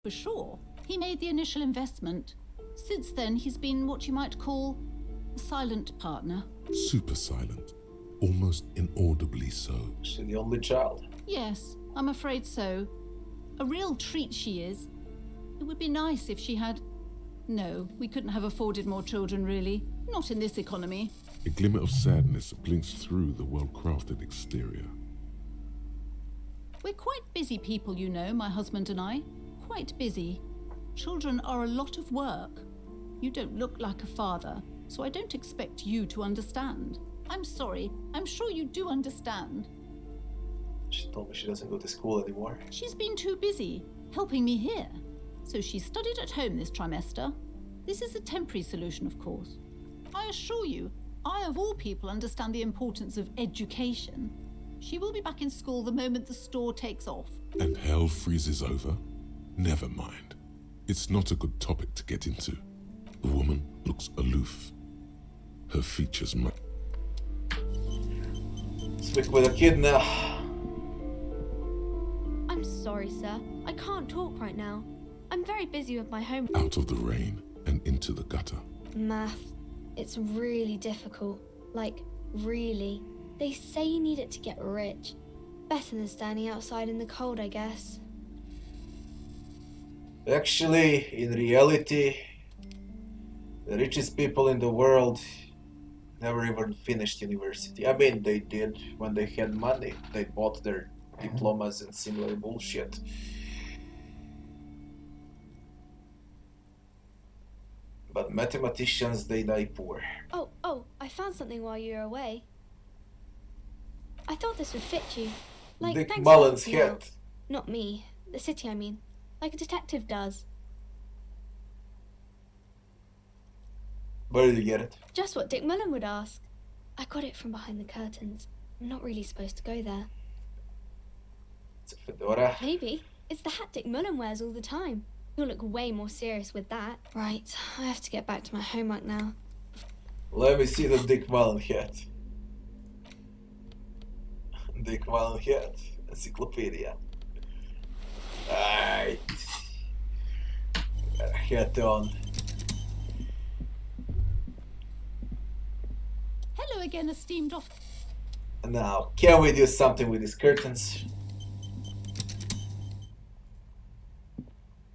For sure. He made the initial investment. Since then, he's been what you might call a silent partner. Super silent. Almost inaudibly so. She's the only child. Yes, I'm afraid so. A real treat she is. It would be nice if she had... No, we couldn't have afforded more children, really. Not in this economy. A glimmer of sadness blinks through the well-crafted exterior. We're quite busy people, you know, my husband and I. Quite busy. Children are a lot of work. You don't look like a father, so I don't expect you to understand. I'm sorry. I'm sure you do understand. She told me she doesn't go to school anymore. She's been too busy helping me here. So she studied at home this trimester. This is a temporary solution, of course. I assure you, I of all people understand the importance of education. She will be back in school the moment the store takes off. And hell freezes over? Never mind. It's not a good topic to get into. The woman looks aloof. Her features might... Speak with a kid now. I'm sorry, sir. I can't talk right now. I'm very busy with my homework. Out of the rain and into the gutter. Math. It's really difficult. Like, really. They say you need it to get rich. Better than standing outside in the cold, I guess. Actually, in reality, the richest people in the world never even finished university. I mean, they did when they had money. They bought their diplomas and similar bullshit. But mathematicians, they die poor. Oh, I found something while you were away. I thought this would fit you. Like, Dick thanks Mullen's for helping head. out. Not me. The city, I mean. Like a detective does. Where did you get it? Just what Dick Mullen would ask. I got it from behind the curtains. I'm not really supposed to go there. It's a fedora. Maybe. It's the hat Dick Mullen wears all the time. You'll look way more serious with that. Right, I have to get back to my homework now. Let me see the Dick Mullen hat. Dick Mullen hat. Encyclopedia. Right. Got a hat on. Hello again, esteemed off... Now, can we do something with these curtains?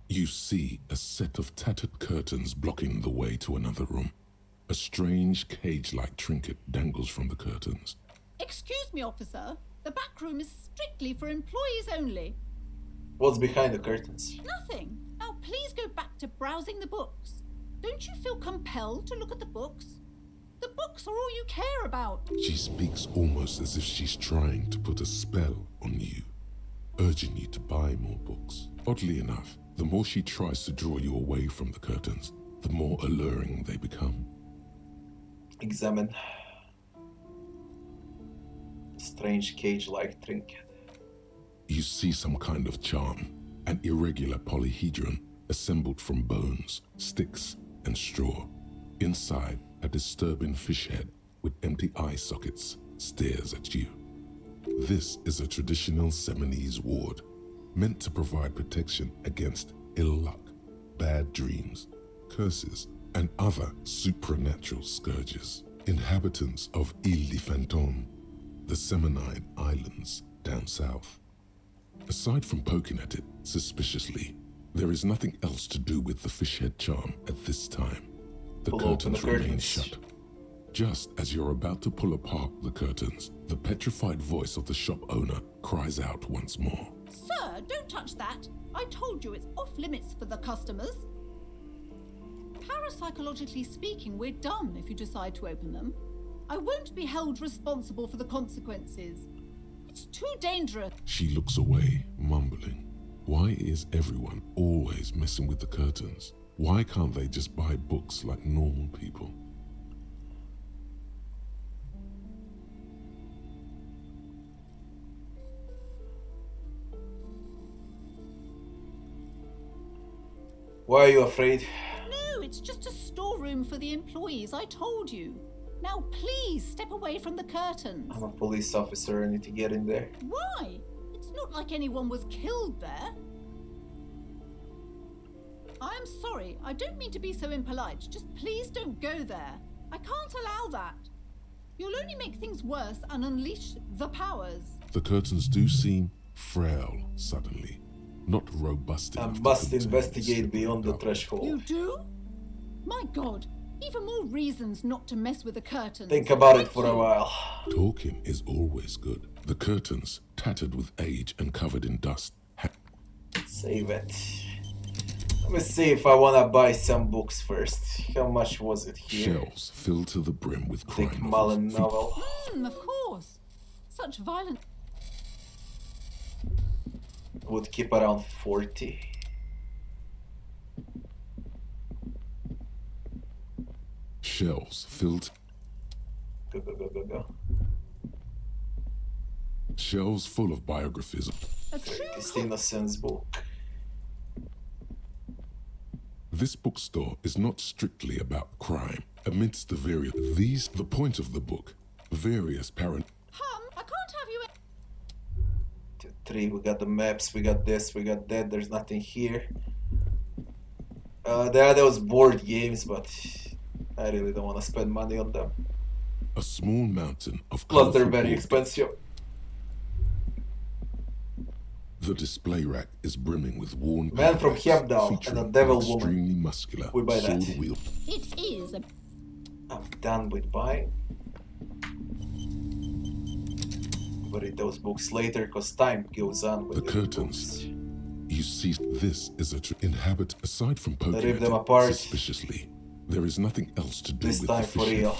You see a set of tattered curtains blocking the way to another room. A strange cage-like trinket dangles from the curtains. Excuse me, officer. The back room is strictly for employees only. What's behind the curtains? Nothing. Now please go back to browsing the books. Don't you feel compelled to look at the books? The books are all you care about. She speaks almost as if she's trying to put a spell on you, urging you to buy more books. Oddly enough, the more she tries to draw you away from the curtains, the more alluring they become. Examine. Strange cage-like trinket. You see some kind of charm, an irregular polyhedron assembled from bones, sticks, and straw. Inside, a disturbing fish head with empty eye sockets stares at you. This is a traditional Seminese ward, meant to provide protection against ill luck, bad dreams, curses, and other supernatural scourges. Inhabitants of Île de Fantôme, the Seminide Islands down south. Aside from poking at it suspiciously, there is nothing else to do with the fish head charm at this time. The curtains remain shut. Just as you're about to pull apart the curtains, the petrified voice of the shop owner cries out once more. Sir, don't touch that. I told you it's off limits for the customers. Parapsychologically speaking, we're done if you decide to open them. I won't be held responsible for the consequences. It's too dangerous. She looks away, mumbling. Why is everyone always messing with the curtains? Why can't they just buy books like normal people? Why are you afraid? No, it's just a storeroom for the employees, I told you. Now please step away from the curtains. I'm a police officer, I need to get in there. Why? It's not like anyone was killed there. I'm sorry. I don't mean to be so impolite. Just please don't go there. I can't allow that. You'll only make things worse and unleash the powers. The curtains do seem frail suddenly, not robust I enough must to contain investigate slippery beyond the dark. threshold. You do? My God. Even more reasons not to mess with the curtains. Think about it Thank for a you. while. Talking is always good. The curtains, tattered with age and covered in dust, Save it. Let me see if I wanna buy some books first. How much was it here? shelves filled to the brim with crime Dick novels. Mullen novel. Of course. Such violent. Would keep around 40. Shelves filled. Go. Shelves full of biographies. A true Christina Sen's book. This bookstore is not strictly about crime. Amidst the various the point of the book, various parent. I can't have you. 2, 3, we got the maps, we got this, we got that, there's nothing here. There are those board games, but I really don't want to spend money on them. A small mountain of Plus they're colourful very board expensive. The display rack is brimming with worn Man from paperbacks Hemdal and featuring a devil an woman. extremely muscular We buy that. sword wield. It is a. I'm done with buying. But read those books later, cause time goes on with The these curtains. books. You see, this is a inhabit aside from poking Rip at them it apart. suspiciously. There is nothing else to do This with time the for fishing. real.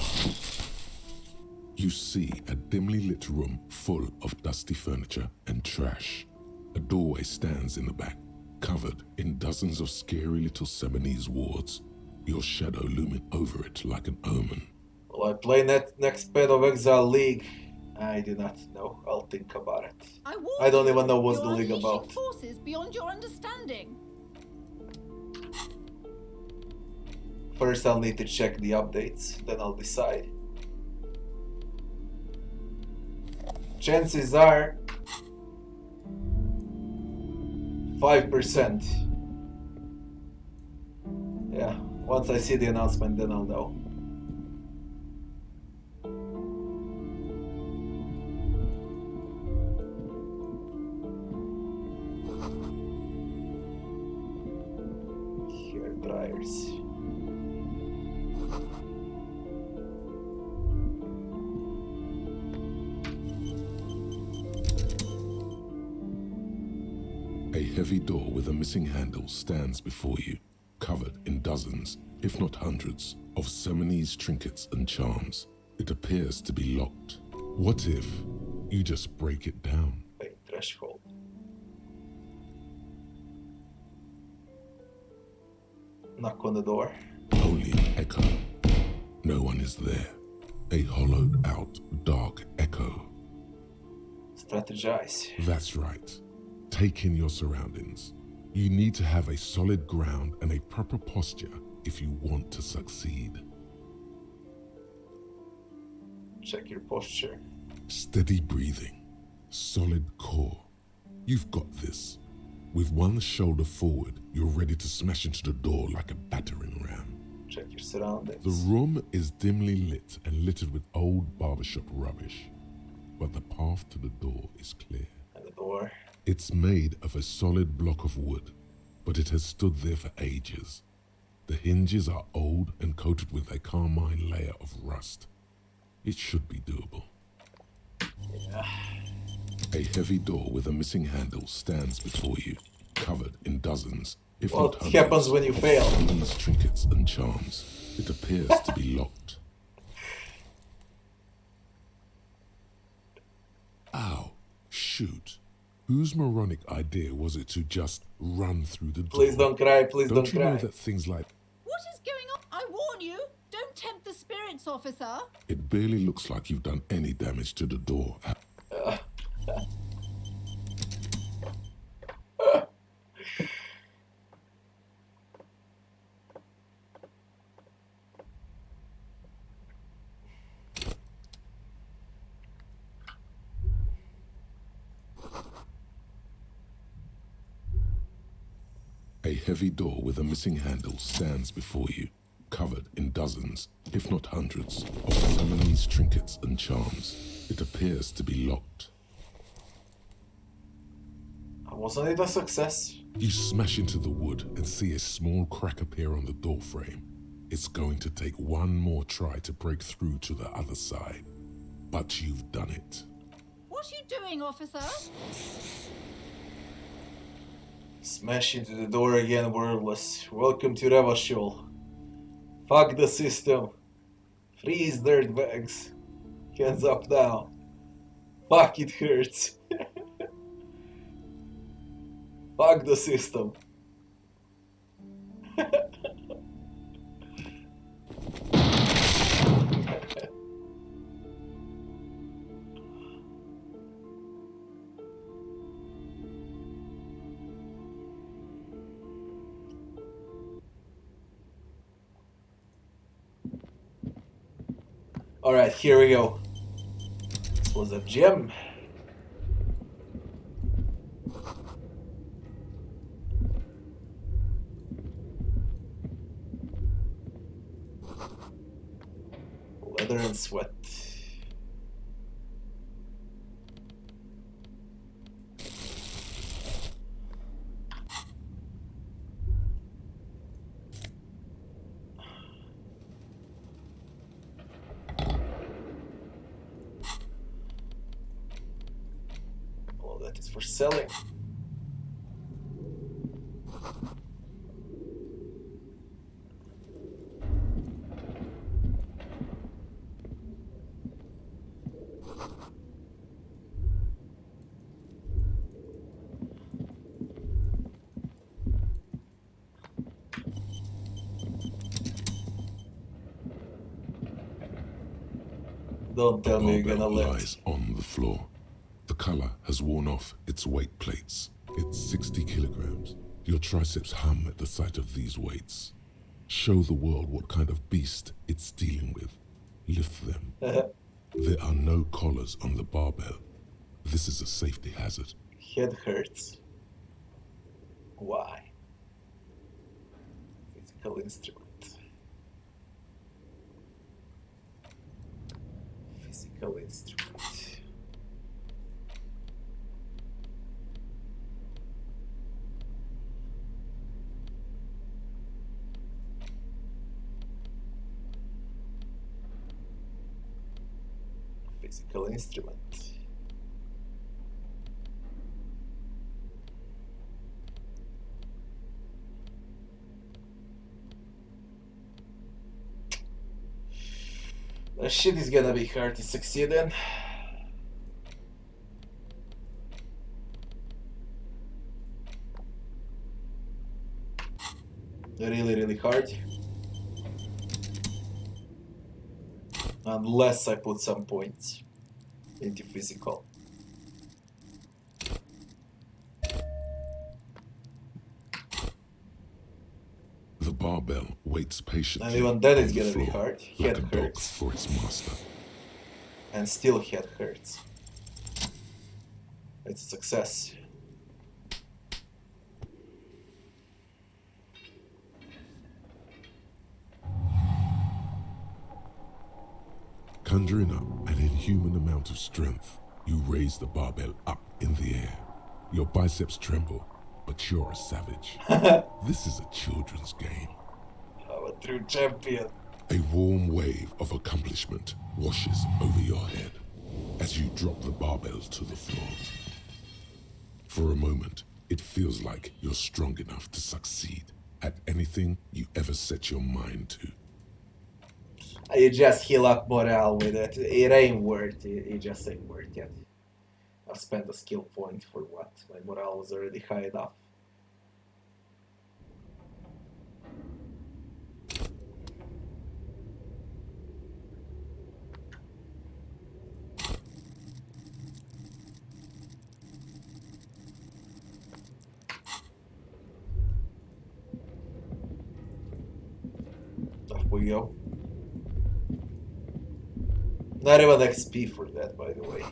You see a dimly lit room full of dusty furniture and trash. A doorway stands in the back, covered in dozens of scary little Seminese wards, your shadow looming over it like an omen. Will I play next Path of Exile League? I do not know. I'll think about it. I don't even know what's the You're league unleashing about. forces beyond your understanding. First I'll need to check the updates, then I'll decide. Chances are 5%. Yeah, once I see the announcement, then I'll know. Hair dryers. A heavy door with a missing handle stands before you, covered in dozens, if not hundreds, of Seminese trinkets and charms. It appears to be locked. What if you just break it down? Wait, threshold. Knock on the door. Only an echo. No one is there. A hollowed out, dark echo. Strategize. That's right. Take in your surroundings. You need to have a solid ground and a proper posture if you want to succeed. Check your posture. Steady breathing. Solid core. You've got this. With one shoulder forward, you're ready to smash into the door like a battering ram. Check your surroundings. The room is dimly lit and littered with old barbershop rubbish, but the path to the door is clear. And the door. It's made of a solid block of wood, but it has stood there for ages. The hinges are old and coated with a carmine layer of rust. It should be doable. Yeah. A heavy door with a missing handle stands before you, covered in dozens, if What not hundreds, happens when you of fail? Chinese trinkets and charms. It appears to be locked. Ow, shoot. Whose moronic idea was it to just run through the door? Please don't cry, please don't you know cry. that things like What is going on? I warn you, don't tempt the spirits, officer. it barely looks like you've done any damage to the door. A heavy door with a missing handle stands before you, covered in dozens, if not hundreds, of Tammany's trinkets and charms. It appears to be locked. Wasn't it a success? You smash into the wood and see a small crack appear on the door frame. It's going to take one more try to break through to the other side. But you've done it. What are you doing, officer? Smash into the door again, wordless. Welcome to Revachol. Fuck the system. Freeze, dirtbags. Hands up now. Fuck, it hurts. Fuck the system. Alright, here we go. This was a gem. Leather and sweat. All that is for selling. Don't tell me you're gonna barbell let. lies on the floor. The color has worn off its weight plates. It's 60 kilograms. Your triceps hum at the sight of these weights. Show the world what kind of beast it's dealing with. Lift them. There are no collars on the barbell. This is a safety hazard. Head hurts. Why? Physical instrument. Physical instrument. Physical instrument. That shit is gonna be hard to succeed in. Really, really hard. Unless I put some points into physical. The barbell waits patiently And even then on it's the gonna be floor, hard. like Head a dog hurts. for its master. And still head hurts. It's a success. Conjuring up an inhuman amount of strength, you raise the barbell up in the air. Your biceps tremble, but you're a savage. This is a children's game. I'm a true champion. A warm wave of accomplishment washes over your head as you drop the barbell to the floor. For a moment, it feels like you're strong enough to succeed at anything you ever set your mind to. You just heal up morale with it. It ain't worth it. It just ain't worth it. I've spent a skill point for what? My morale was already high enough. Off we go. Not even XP for that, by the way.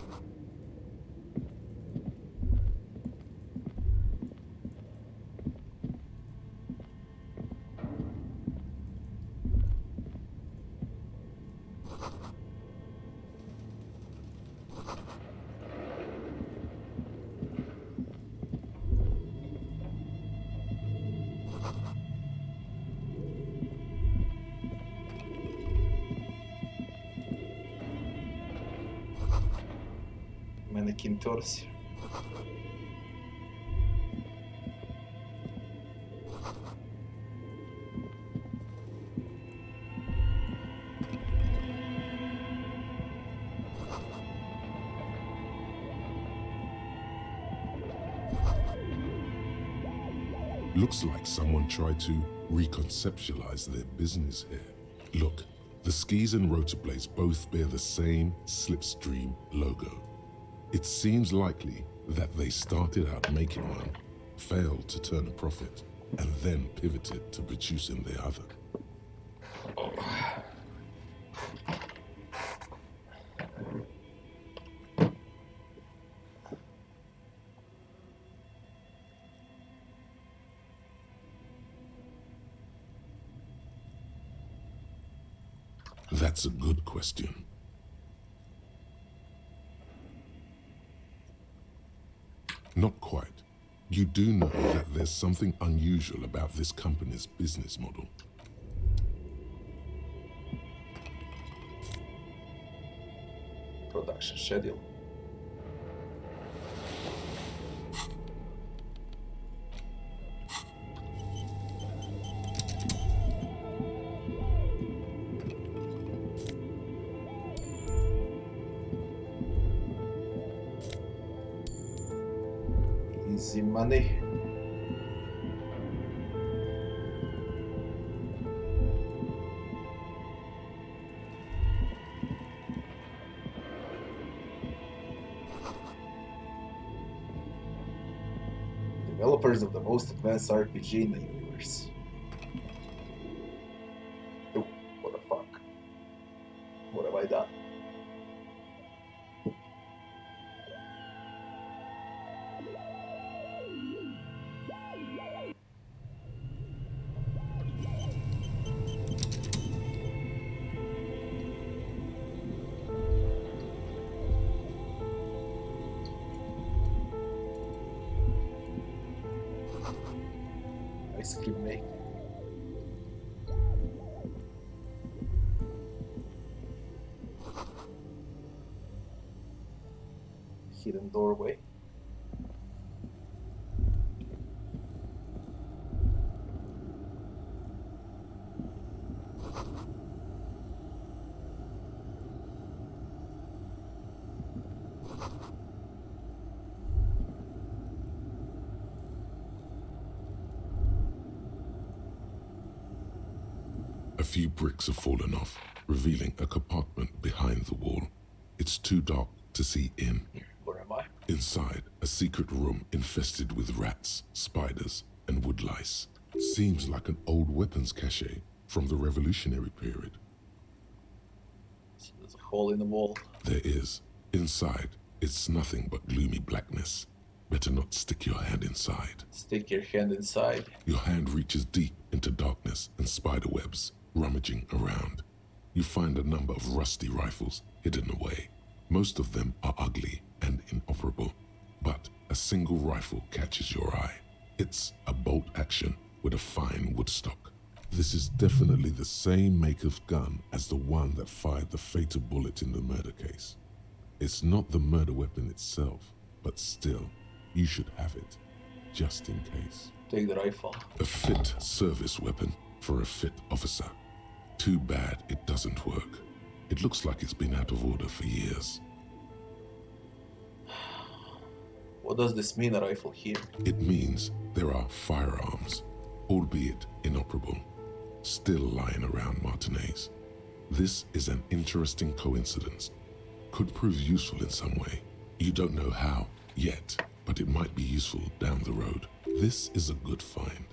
Mannequin torso. Looks like someone tried to reconceptualize their business here. Look, the skis and rotor blades both bear the same Slipstream logo. It seems likely that they started out making one, failed to turn a profit, and then pivoted to producing the other. That's a good question. Not quite. You do know that there's something unusual about this company's business model. Production schedule. Easy money. Developers of the most advanced RPG in the universe. Oh, what the fuck? What have I done? Ice cream making. Hidden doorway. A few bricks have fallen off, revealing a compartment behind the wall. It's too dark to see in. Where am I? Inside, a secret room infested with rats, spiders, and woodlice. Seems like an old weapons cache from the Revolutionary period. So there's a hole in the wall. There is. Inside, it's nothing but gloomy blackness. Better not stick your hand inside. Stick your hand inside. Your hand reaches deep into darkness and spider webs, rummaging around. You find a number of rusty rifles hidden away. Most of them are ugly and inoperable, but a single rifle catches your eye. It's a bolt action with a fine wood stock. This is definitely the same make of gun as the one that fired the fatal bullet in the murder case. It's not the murder weapon itself, but still, you should have it, just in case. Take the rifle. A fit service weapon for a fit officer. Too bad it doesn't work. It looks like it's been out of order for years. What does this mean, a rifle here? It means there are firearms, albeit inoperable, still lying around Martinez. This is an interesting coincidence. Could prove useful in some way. You don't know how yet, but it might be useful down the road. This is a good find.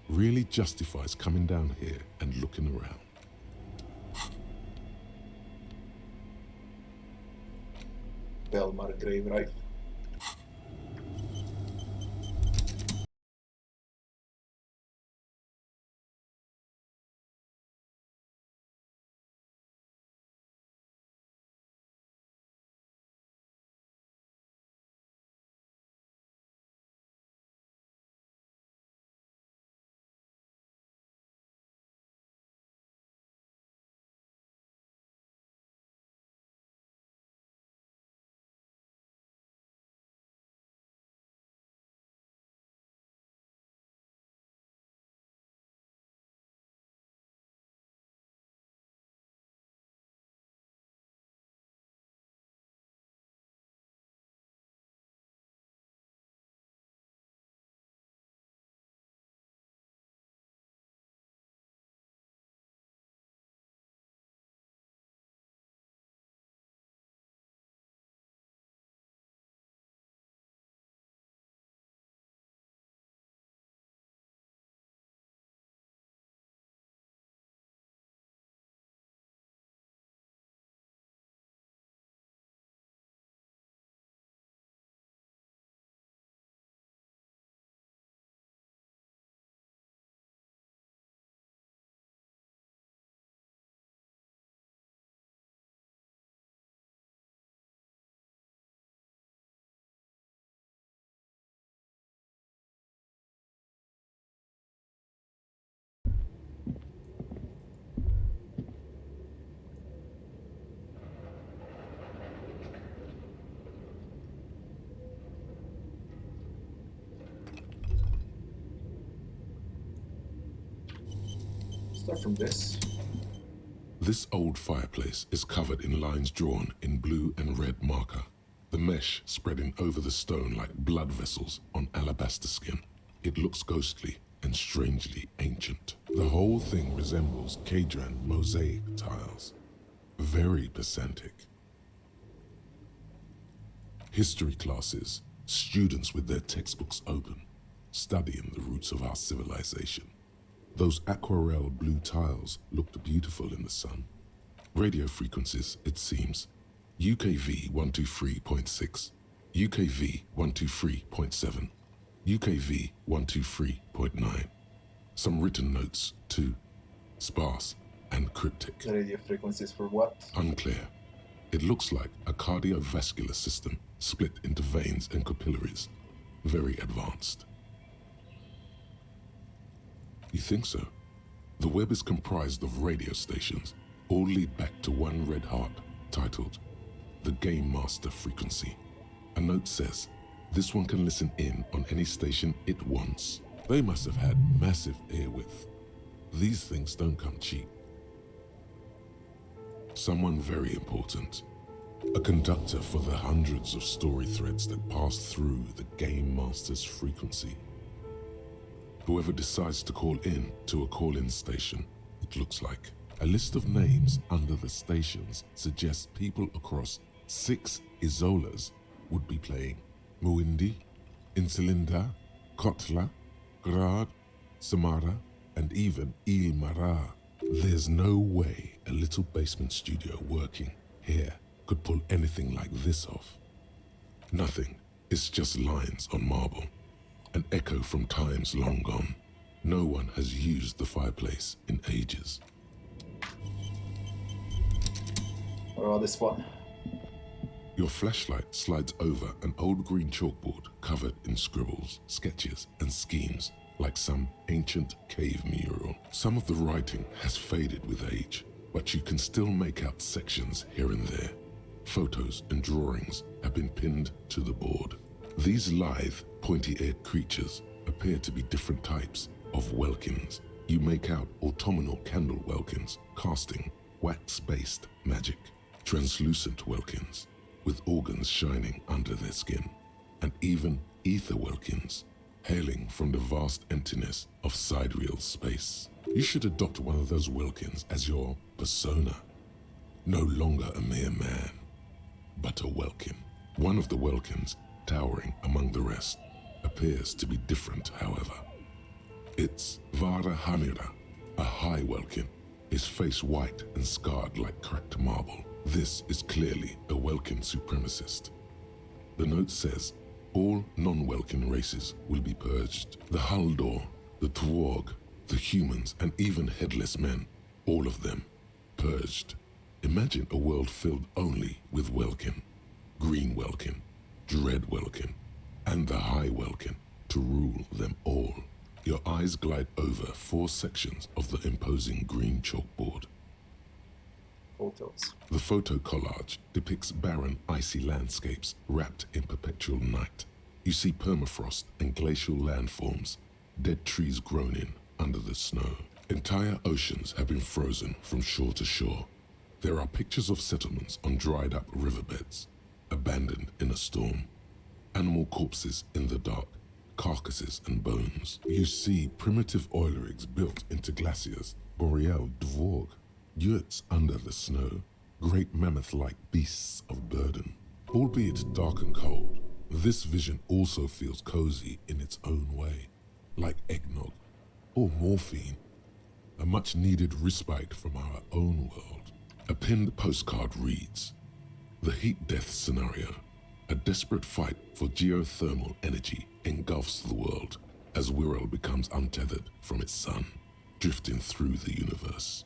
Really justifies coming down here and looking around. Belmar grave rifle. Start from this. This old fireplace is covered in lines drawn in blue and red marker, the mesh spreading over the stone like blood vessels on alabaster skin. It looks ghostly and strangely ancient. The whole thing resembles Kadran mosaic tiles. Very pedantic. History classes, students with their textbooks open, studying the roots of our civilization. Those aquarelle blue tiles looked beautiful in the sun. Radio frequencies, it seems. UKV 123.6, UKV 123.7, UKV 123.9. Some written notes, too. Sparse and cryptic. The radio frequencies for what? Unclear. It looks like a cardiovascular system split into veins and capillaries. Very advanced. You think so? The web is comprised of radio stations, all lead back to one red heart, titled the Game Master Frequency. A note says, this one can listen in on any station it wants. They must have had massive air width. These things don't come cheap. Someone very important. A conductor for the hundreds of story threads that pass through the Game Master's frequency. Whoever decides to call in to a call-in station, it looks like. A list of names under the stations suggests people across 6 Isolas would be playing. Muindi, Insulinda, Kotla, Grad, Samara, and even Ilmara. There's no way a little basement studio working here could pull anything like this off. Nothing. It's just lines on marble. An echo from times long gone. No one has used the fireplace in ages. What about this one? Your flashlight slides over an old green chalkboard covered in scribbles, sketches, and schemes like some ancient cave mural. Some of the writing has faded with age, but you can still make out sections here and there. Photos and drawings have been pinned to the board. These lithe, pointy-eared creatures appear to be different types of welkins. You make out autumnal candle welkins casting wax-based magic, translucent welkins with organs shining under their skin, and even ether welkins hailing from the vast emptiness of sidereal space. You should adopt one of those welkins as your persona. No longer a mere man, but a welkin. One of the welkins, towering among the rest, appears to be different, however. It's Vara Hamira, a high welkin, his face white and scarred like cracked marble. This is clearly a welkin supremacist. The note says, all non-welkin races will be purged. The Haldor, the Tworg, the humans, and even headless men, all of them, purged. Imagine a world filled only with welkin, green welkin, dread welkin, and the high welkin to rule them all. Your eyes glide over 4 sections of the imposing green chalkboard. Photos. The photo collage depicts barren, icy landscapes wrapped in perpetual night. You see permafrost and glacial landforms, dead trees groaning under the snow. Entire oceans have been frozen from shore to shore. There are pictures of settlements on dried up riverbeds, abandoned in a storm. Animal corpses in the dark, carcasses and bones. You see primitive oil rigs built into glaciers, boreal dvorg, yurts under the snow, great mammoth-like beasts of burden. Albeit dark and cold, this vision also feels cozy in its own way, like eggnog or morphine, a much-needed respite from our own world. A pinned postcard reads, the heat death scenario, a desperate fight for geothermal energy engulfs the world as Wirral becomes untethered from its sun, drifting through the universe.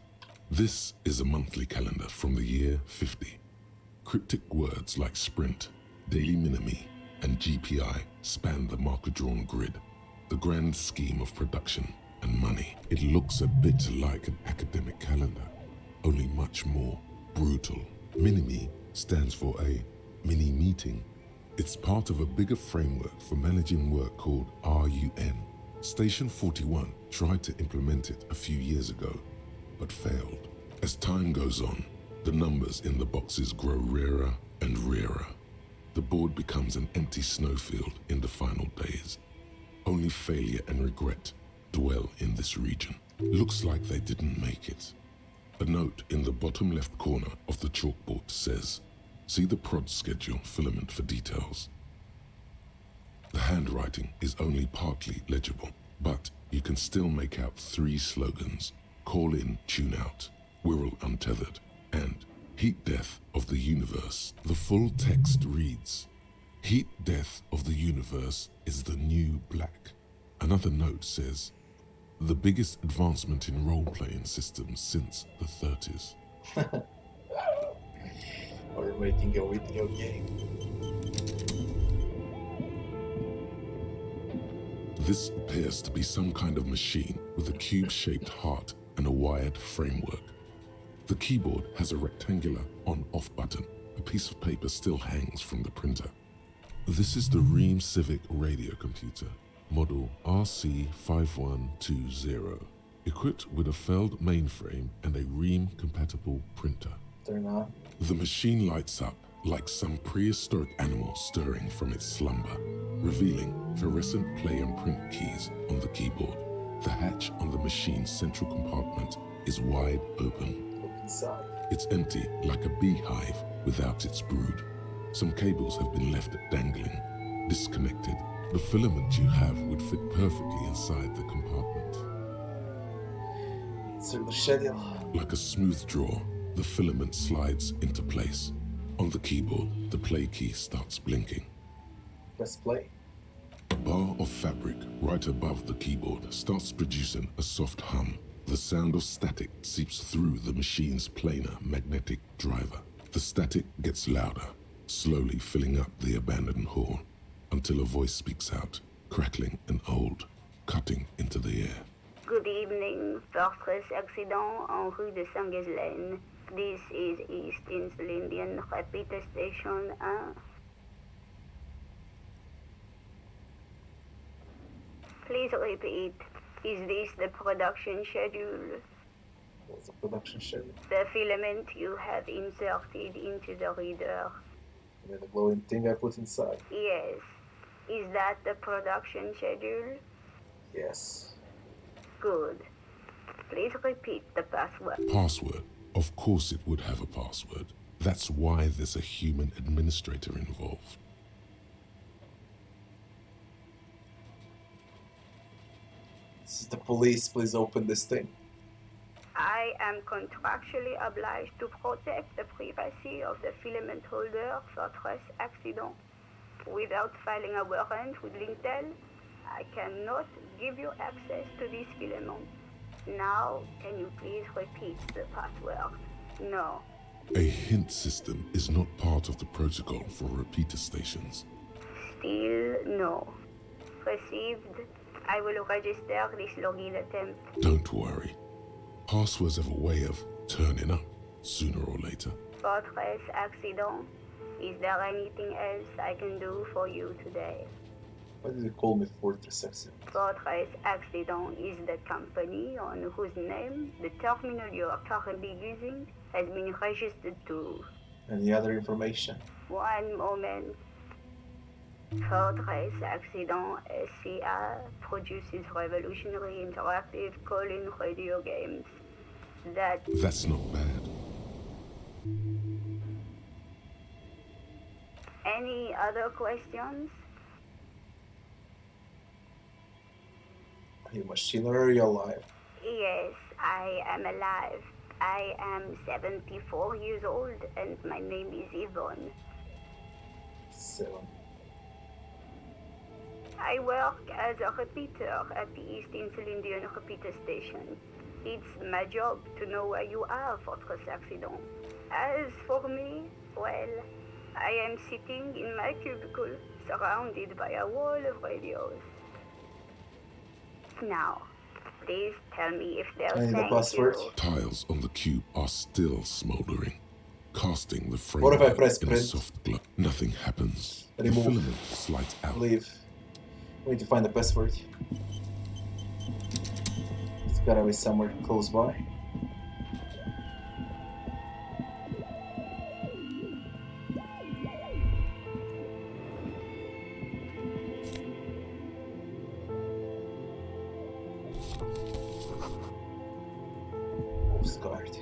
This is a monthly calendar from the year 50. Cryptic words like sprint, daily minimi, and GPI span the marker-drawn grid, the grand scheme of production and money. It looks a bit like an academic calendar, only much more brutal. Minimi stands for a mini meeting. It's part of a bigger framework for managing work called RUN. Station 41 tried to implement it a few years ago, but failed. As time goes on, the numbers in the boxes grow rarer and rarer. The board becomes an empty snowfield in the final days. Only failure and regret dwell in this region. Looks like they didn't make it. A note in the bottom left corner of the chalkboard says, "See the prod schedule filament for details." The handwriting is only partly legible, but you can still make out 3 slogans: "Call in, tune out," "Wirral untethered," and "Heat death of the universe." The full text reads, "Heat death of the universe is the new black." Another note says, "The biggest advancement in role-playing systems since the 30s. Or making a video game. This appears to be some kind of machine with a cube-shaped heart and a wired framework. The keyboard has a rectangular on-off button. A piece of paper still hangs from the printer. This is the Ream Civic radio computer, model RC5120, equipped with a Feld mainframe and a Ream-compatible printer. Turn on. The machine lights up like some prehistoric animal stirring from its slumber, revealing fluorescent play and print keys on the keyboard. The hatch on the machine's central compartment is wide open. Look inside. It's empty like a beehive without its brood. Some cables have been left dangling, disconnected. The filament you have would fit perfectly inside the compartment. Insert the schedule. Like a smooth draw, the filament slides into place. On the keyboard, the play key starts blinking. Press play. A bar of fabric right above the keyboard starts producing a soft hum. The sound of static seeps through the machine's planar magnetic driver. The static gets louder, slowly filling up the abandoned hall, until a voice speaks out, crackling and old, cutting into the air. Good evening, Fortress Accident en rue de Saint-Ghislaine. This is East Insulindian Repeater Station 1. Please repeat. Is this the production schedule? What's the production schedule? The filament you have inserted into the reader? And then the glowing thing I put inside. Yes. Is that the production schedule? Yes. Good. Please repeat the password. Password? Of course it would have a password. That's why there's a human administrator involved. This is the police. Please open this thing. I am contractually obliged to protect the privacy of the filament holder Fortress Accident. Without filing a warrant with Lintel, I cannot give you access to this filament. Now, can you please repeat the password? No. A hint system is not part of the protocol for repeater stations. Still no. Received. I will register this login attempt. Don't worry. Passwords have a way of turning up sooner or later. Fortress Accident. Is there anything else I can do for you today? Why did you call me Fortress Accident? Fortress Accident is the company on whose name the terminal you are currently using has been registered to. Any other information? One moment. Fortress Accident SCA produces revolutionary interactive call-in radio games. That's not bad. Any other questions? Are you machine or are you alive? Yes, I am alive. I am 74 years old and my name is Yvonne. 7. I work as a repeater at the East Insulindian Repeater Station. It's my job to know where you are, Fortress Accident. As for me, well, I am sitting in my cubicle, surrounded by a wall of radios. Now, please tell me if there's And the thank password? you. Tiles on the cube are still smoldering, casting the What if I framework press in a print? soft glow. Nothing happens. The Remove. filament slides out. Leave. We need to find the password. It's gotta be somewhere close by. postcard.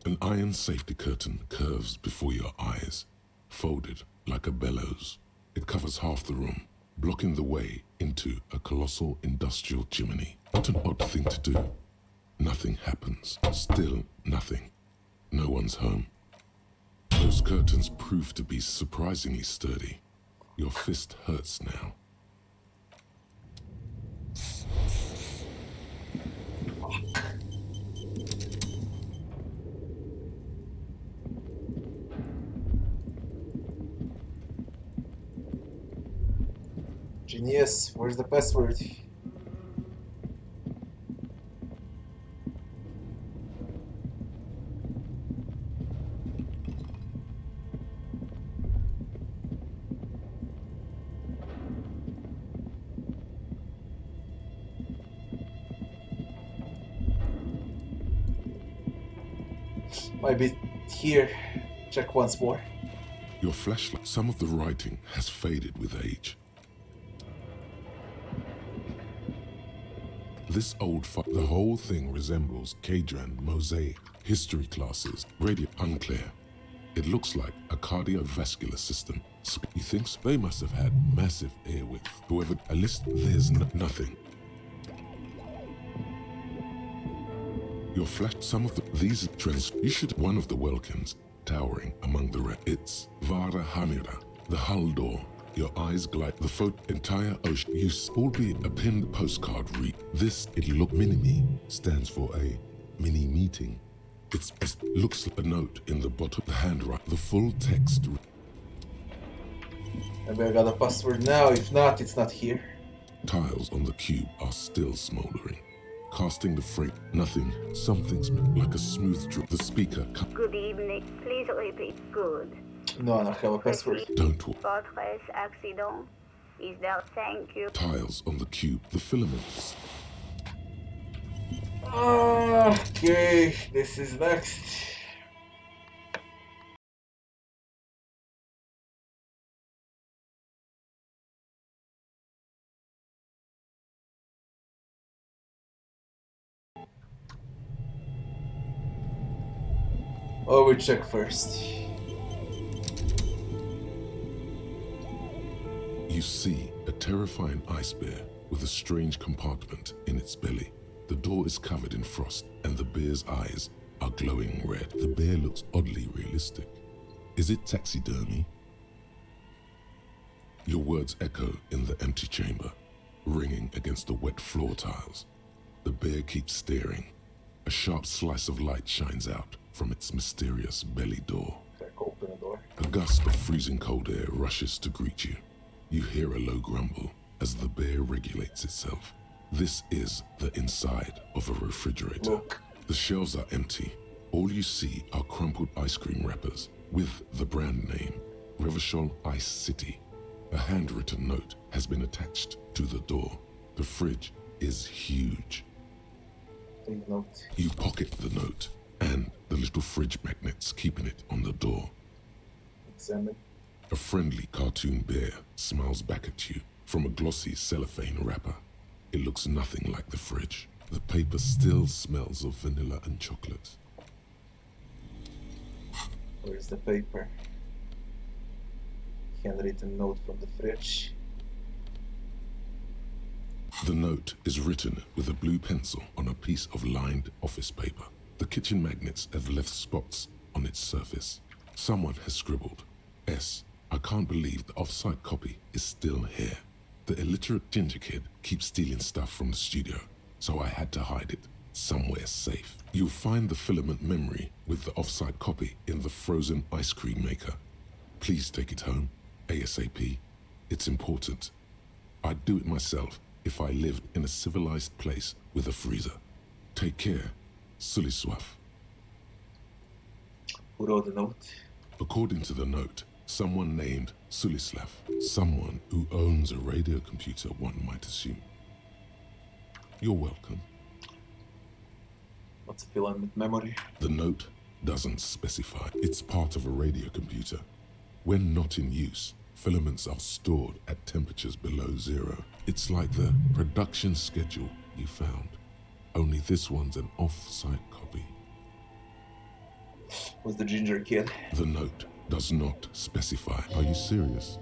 An iron safety curtain curves before your eyes, folded like a bellows. It covers half the room, blocking the way into a colossal industrial chimney. What an odd thing to do. Nothing happens. Still nothing. No one's home. Those curtains prove to be surprisingly sturdy. Your fist hurts now. Genius, where's the password? Might be here. Check once more. Your flashlight, some of the writing has faded with age. This old the whole thing resembles Kadran mosaic, history classes, radio unclear. It looks like a cardiovascular system. He thinks they must have had massive airwidth. However, a list, there's nothing. Your flash, some of these trends, you should, one of the Welkins, towering among the rest. It's Vara Hamira, the hull door. Your eyes glide the entire ocean. You albeit a pinned postcard read. This, it look mini-me, stands for a mini meeting. It looks like a note in the bottom, the handwrite, the full text. Maybe I got a password now. If not, it's not here. Tiles on the cube are still smoldering. Casting the frame, nothing, something's like a smooth drip. The speaker. Good evening. Please repeat. Good. No, I don't have a password. Don't walk. Fortress accident. Is there? Thank you. Tiles on the cube, the filaments. Okay, this is next. Oh, we check first. You see a terrifying ice bear with a strange compartment in its belly. The door is covered in frost and the bear's eyes are glowing red. The bear looks oddly realistic. Is it taxidermy? Your words echo in the empty chamber, ringing against the wet floor tiles. The bear keeps staring. A sharp slice of light shines out from its mysterious belly door. Open the door. A gust of freezing cold air rushes to greet you. You hear a low grumble as the bear regulates itself. This is the inside of a refrigerator. Look. The shelves are empty. All you see are crumpled ice cream wrappers with the brand name, Revachol Ice City. A handwritten note has been attached to the door. The fridge is huge. Take note. You pocket the note and the little fridge magnets keeping it on the door. Examine. A friendly cartoon bear smiles back at you from a glossy cellophane wrapper. It looks nothing like the fridge. The paper still smells of vanilla and chocolate. Where's the paper? Handwritten note from the fridge. The note is written with a blue pencil on a piece of lined office paper. The kitchen magnets have left spots on its surface. Someone has scribbled, S. I can't believe the off-site copy is still here. The illiterate ginger kid keeps stealing stuff from the studio, so I had to hide it somewhere safe. You'll find the filament memory with the off-site copy in the frozen ice cream maker. Please take it home, ASAP. It's important. I'd do it myself if I lived in a civilized place with a freezer. Take care, Suliswaf. Who wrote the note? According to the note, someone named Sulislav, someone who owns a radio computer, one might assume. You're welcome. What's a filament memory? The note doesn't specify. It's part of a radio computer. When not in use, filaments are stored at temperatures below zero. It's like the production schedule you found, only this one's an off-site copy. Was the ginger kid? The note does not specify. Are you serious?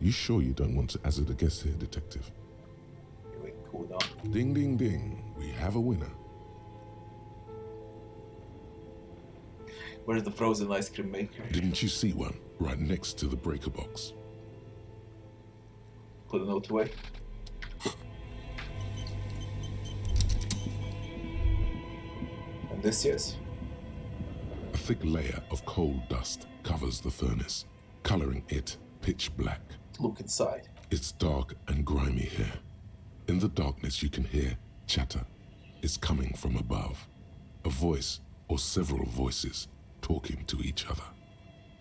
You sure you don't want to hazard a guess here, detective? Doing cool now. Ding, ding, ding. We have a winner. Where's the frozen ice cream maker? Didn't you see one right next to the breaker box? Put a note away. And this is? A thick layer of coal dust covers the furnace, coloring it pitch black. Look inside. It's dark and grimy here. In the darkness you can hear chatter. It's coming from above. A voice or several voices talking to each other.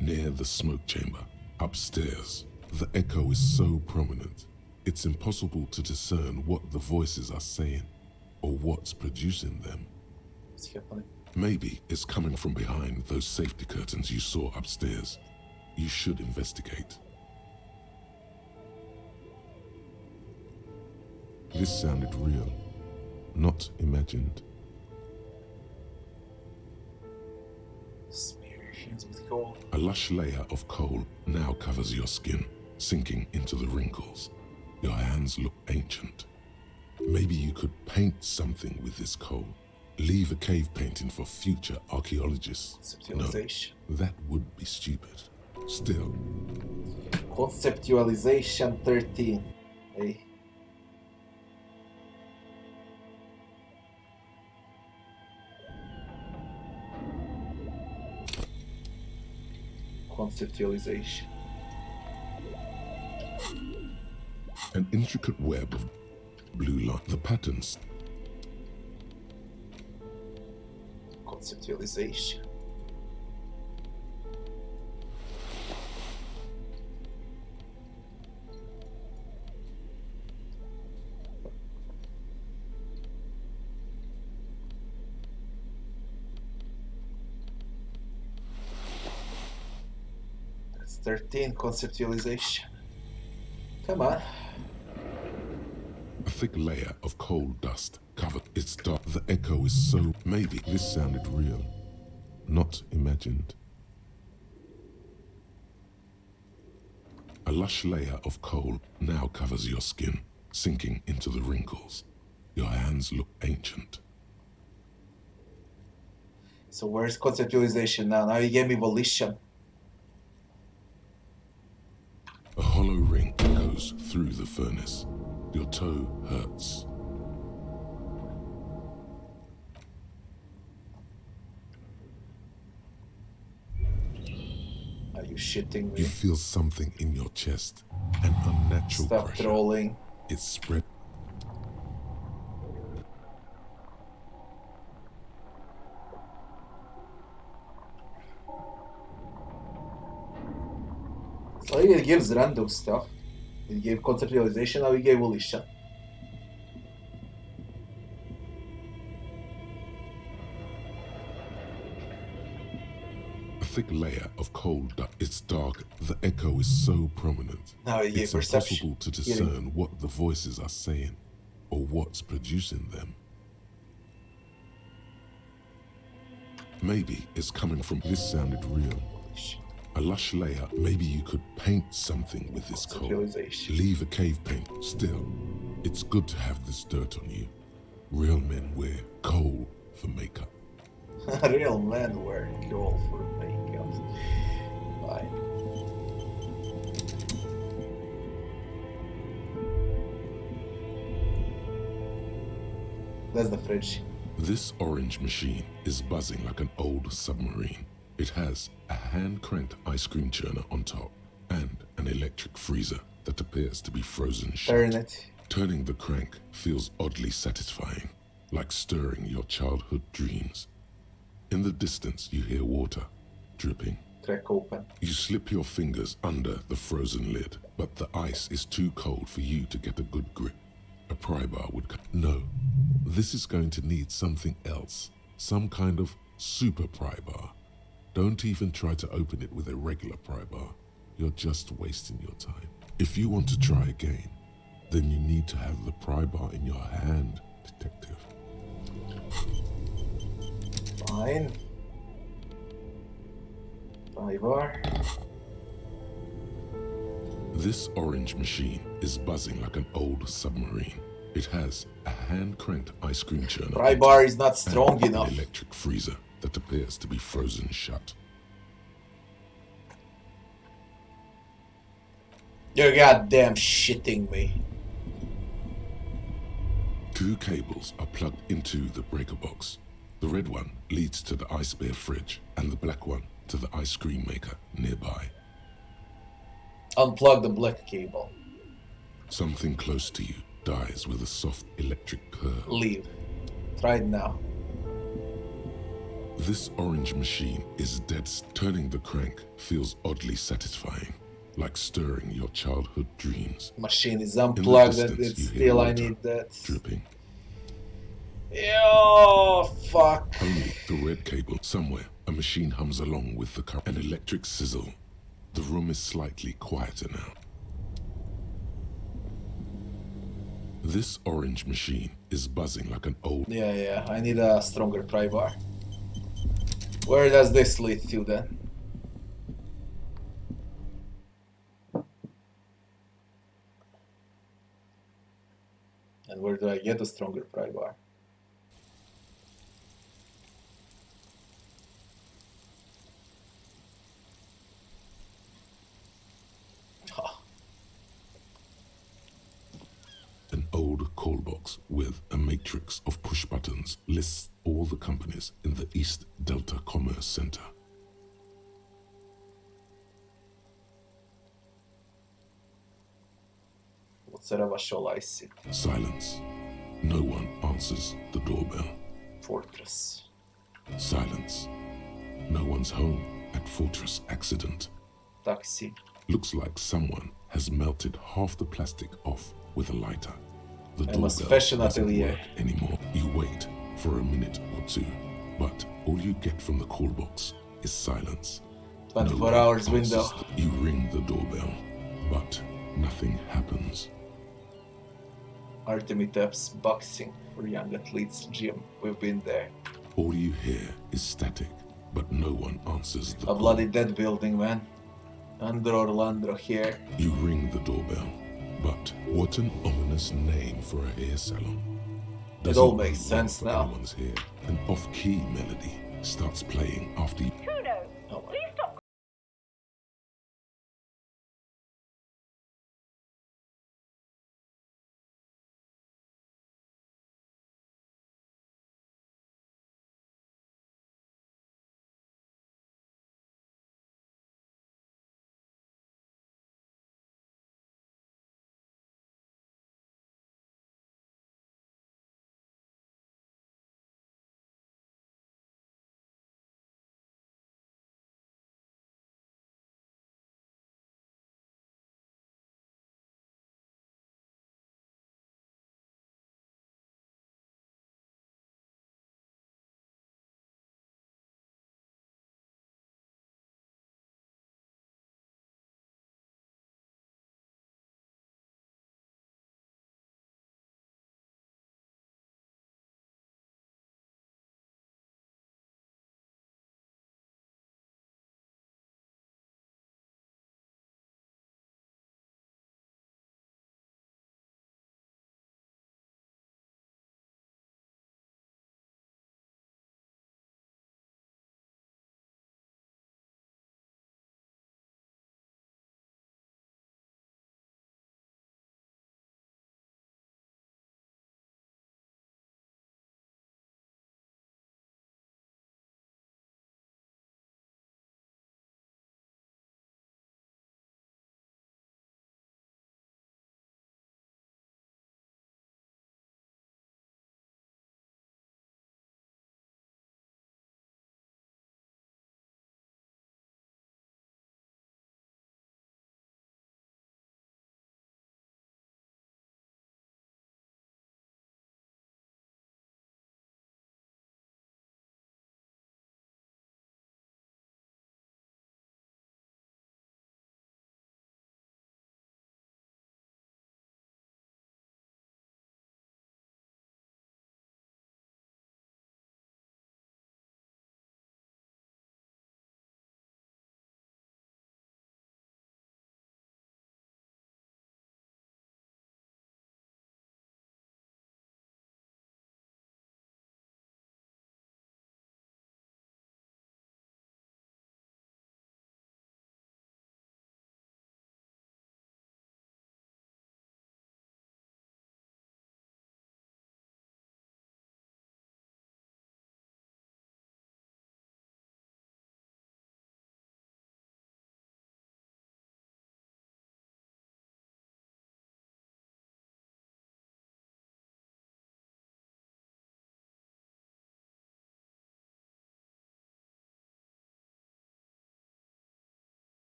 Near the smoke chamber, upstairs, the echo is so prominent, it's impossible to discern what the voices are saying or what's producing them. What's happening? Maybe it's coming from behind those safety curtains you saw upstairs. You should investigate. This sounded real, not imagined. Smear your hands with coal. A lush layer of coal now covers your skin, sinking into the wrinkles. Your hands look ancient. Maybe you could paint something with this coal. Leave a cave painting for future archaeologists. Conceptualization. No, that would be stupid. Still, Conceptualization 13. Hey. Conceptualization. an intricate web of blue light. The patterns. Conceptualization. That's 13, conceptualization. Come on. A thick layer of coal dust covered its dark. The echo is so. Maybe this sounded real, not imagined. A lush layer of coal now covers your skin, sinking into the wrinkles. Your hands look ancient. So where's conceptualization now? Now you gave me volition. A hollow ring goes through the furnace. Your toe hurts. Are you shitting You me? feel something in your chest, an unnatural Stop pressure. trolling. It's spread. So it gives random stuff. It gave conceptualization, now it gave volition. A thick layer of coal dust. It's dark. The echo is so prominent. Now it gave It's perception. impossible to Hearing. discern what the voices are saying or what's producing them. Maybe it's coming from. This sounded real. A lush layer. Maybe you could paint something with this coal. Conceptualization. Leave a cave paint. Still, it's good to have this dirt on you. Real men wear coal for makeup. Real men wear gold for makeup. Fine. That's the fridge. This orange machine is buzzing like an old submarine. It has a hand-cranked ice cream churner on top and an electric freezer that appears to be frozen shut. Turn it. Turning the crank feels oddly satisfying, like stirring your childhood dreams. In the distance, you hear water dripping. Crack open. You slip your fingers under the frozen lid, but the ice is too cold for you to get a good grip. A pry bar would No, this is going to need something else. Some kind of super pry bar. Don't even try to open it with a regular pry bar. You're just wasting your time. If you want to try again, then you need to have the pry bar in your hand, detective. Fine. Pry bar. This orange machine is buzzing like an old submarine. It has a hand-cranked ice cream churner. Pry bar is not strong and enough. an electric freezer that appears to be frozen shut. You're goddamn shitting me. 2 cables are plugged into the breaker box. The red one leads to the ice bear fridge, and the black one to the ice cream maker nearby. Unplug the black cable. Something close to you dies with a soft electric purr. Leave. Try it now. This orange machine is dead. Turning the crank feels oddly satisfying, like stirring your childhood dreams. Machine is In the unplugged and distance, it's you hear still I water need that. dripping. Oh fuck. Only the red cable. Somewhere, a machine hums along with the current. An electric sizzle. The room is slightly quieter now. This orange machine is buzzing like an old... Yeah, I need a stronger pry bar. Where does this lead to then? And where do I get a stronger pry bar? An old call box with a matrix of push buttons lists all the companies in the East Delta Commerce Center. What shall I see? Silence. No one answers the doorbell. Fortress. Silence. No one's home at Fortress Accident. Taxi. Looks like someone has melted half the plastic off with a lighter. The I must doorbell fashion doesn't atelier. work anymore. You wait for a minute or two, but all you get from the call box is silence. 24 one hours answers window. You ring the doorbell, but nothing happens. Artemi Taps boxing for young athletes gym. We've been there. All you hear is static, but no one answers the A call. bloody dead building, man. Andro Orlando here. You ring the doorbell, but what an ominous name for a hair salon. It all Doesn't makes bode sense well for now. anyone's hair. An off-key melody starts playing after you.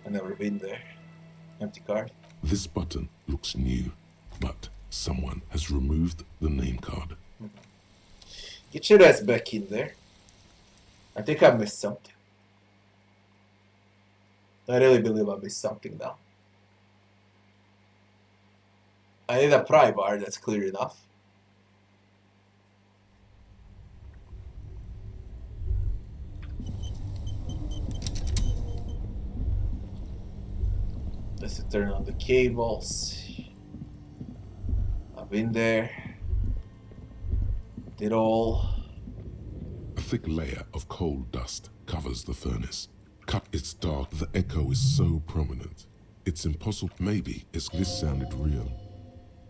I've never been there. Empty card. This button looks new, but someone has removed the name card. Get your ass back in there. I think I missed something. I really believe I missed something now. I need a pry bar, that's clear enough. Let's turn on the cables. I've been there. Did all. A thick layer of coal dust covers the furnace. It's dark, the echo is so prominent. It's impossible. Maybe this sounded real,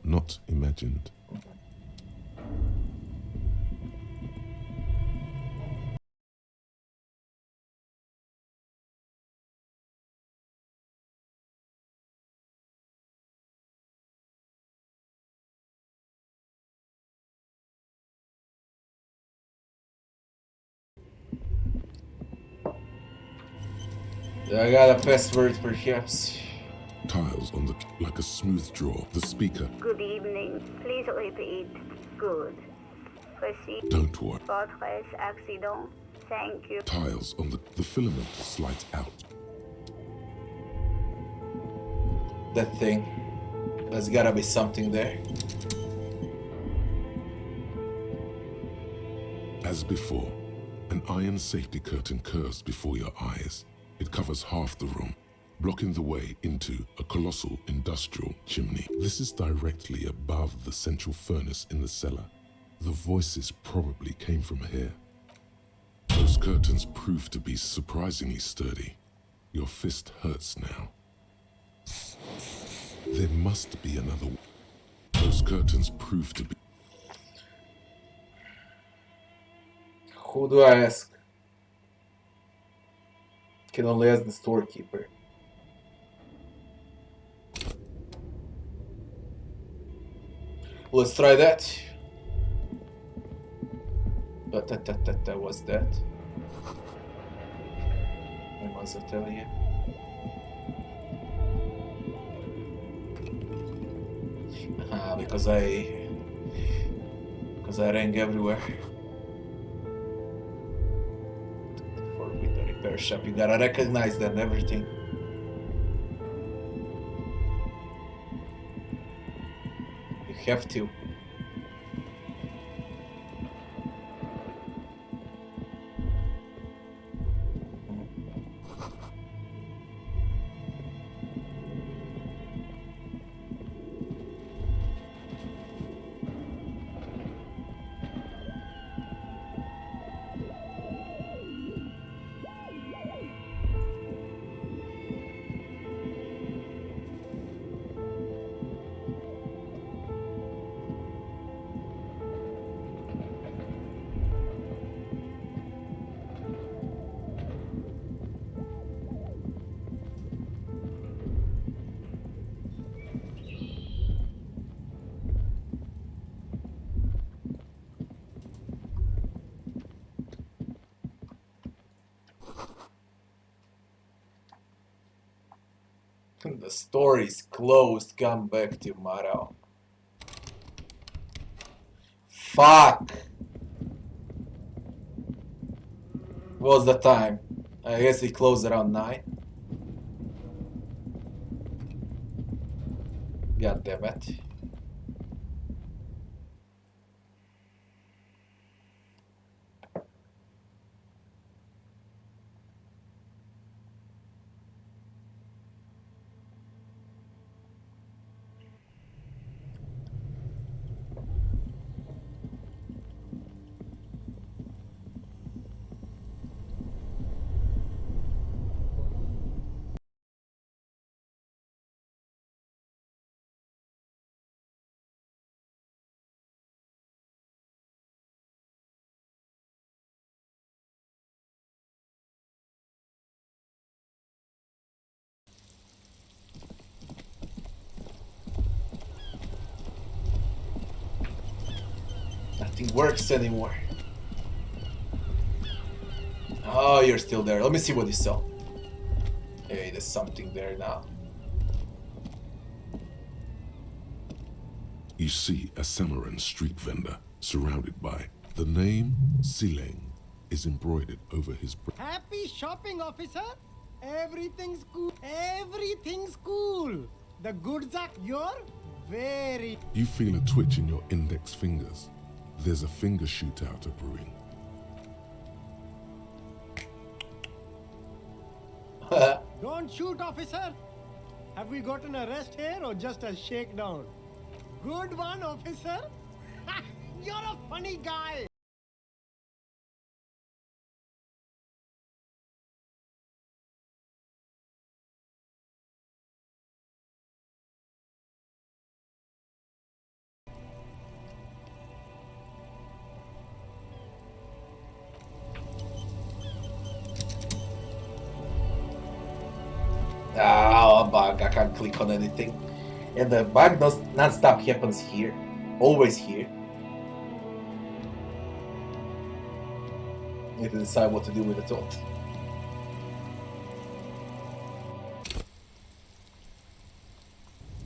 not imagined. I got a password, perhaps. Tiles on the like a smooth draw. The speaker. Good evening. Please repeat. Good. Proceed. Don't worry. Fortress accident. Thank you. Tiles on the filament slides out. That thing. There's gotta be something there. As before, an iron safety curtain curves before your eyes. It covers half the room, blocking the way into a colossal industrial chimney. This is directly above the central furnace in the cellar. The voices probably came from here. Those curtains prove to be surprisingly sturdy. Your fist hurts now. There must be another. Those curtains prove to be. Who do I ask? Can only ask the storekeeper. Let's try that. But that was that. I must tell you. Because I rang everywhere. Forbid the repair shop. You gotta recognize them, everything. You have to. The store is closed. Come back tomorrow. Fuck. What's the time? I guess it closed around 9. God damn it. Nothing works anymore. Oh, you're still there. Let me see what you sell. Hey, there's something there now. You see a Samaran street vendor surrounded by the name Sileng is embroidered over his breast. Happy shopping, officer. Everything's cool. Everything's cool. The goods are your very. You feel a twitch in your index fingers. There's a finger shootout brewing. Don't shoot, officer. Have we got an arrest here or just a shakedown? Good one, officer. You're a funny guy. Ah, a bug. I can't click on anything. And the bug does not stop happens here. Always here. Need to decide what to do with the thought.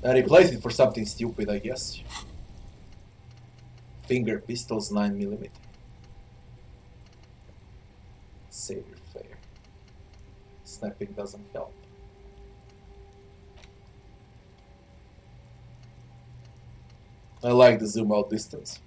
I replace it for something stupid, I guess. Finger pistols 9mm. Savior flare. Snapping doesn't help. I like the zoom out distance.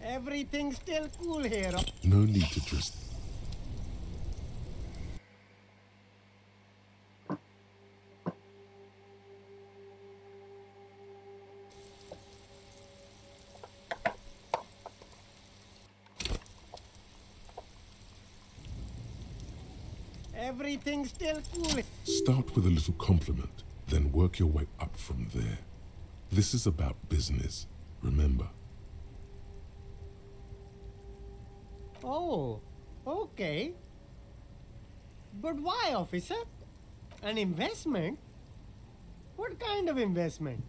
Everything's still cool here. No need to dress. Everything's still cool. Start with a little compliment, then work your way up from there. This is about business, remember. Oh, okay. But why, officer? An investment? What kind of investment?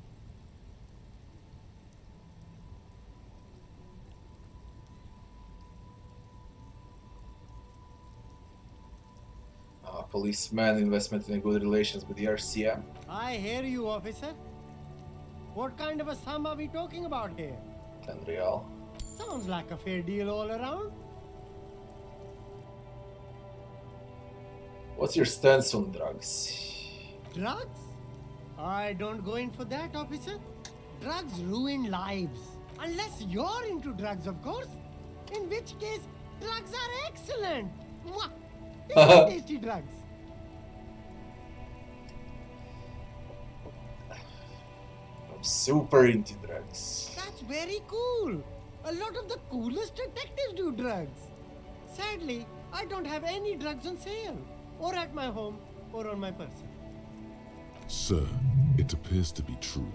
Policeman investment in good relations with the RCM. I hear you, officer. What kind of a sum are we talking about here? 10 real. Sounds like a fair deal all around. What's your stance on drugs? Drugs? I don't go in for that, officer. Drugs ruin lives. Unless you're into drugs, of course. In which case, drugs are excellent. Mwah! These are tasty drugs. I'm super into drugs. That's very cool. A lot of the coolest detectives do drugs. Sadly, I don't have any drugs on sale, or at my home, or on my person. Sir, it appears to be true.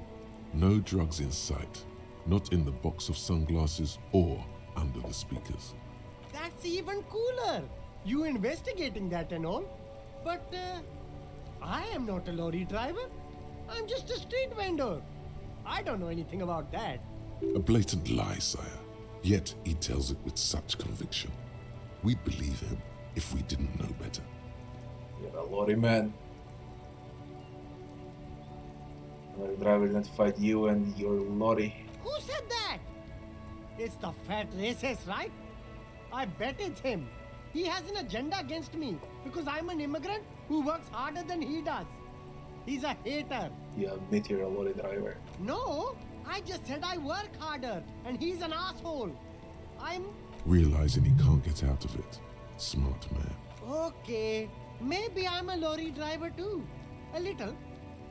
No drugs in sight. Not in the box of sunglasses or under the speakers. That's even cooler. You investigating that and all. But I am not a lorry driver. I'm just a street vendor. I don't know anything about that. A blatant lie, sire. Yet he tells it with such conviction. We'd believe him if we didn't know better. You're a lorry man. Lorry driver identified you and your lorry. Who said that? It's the fat racist, right? I bet it's him. He has an agenda against me because I'm an immigrant who works harder than he does. He's a hater. You admit you're a lorry driver. No, I just said I work harder and he's an asshole. I'm... Realizing he can't get out of it. Smart man. Okay, maybe I'm a lorry driver too. A little.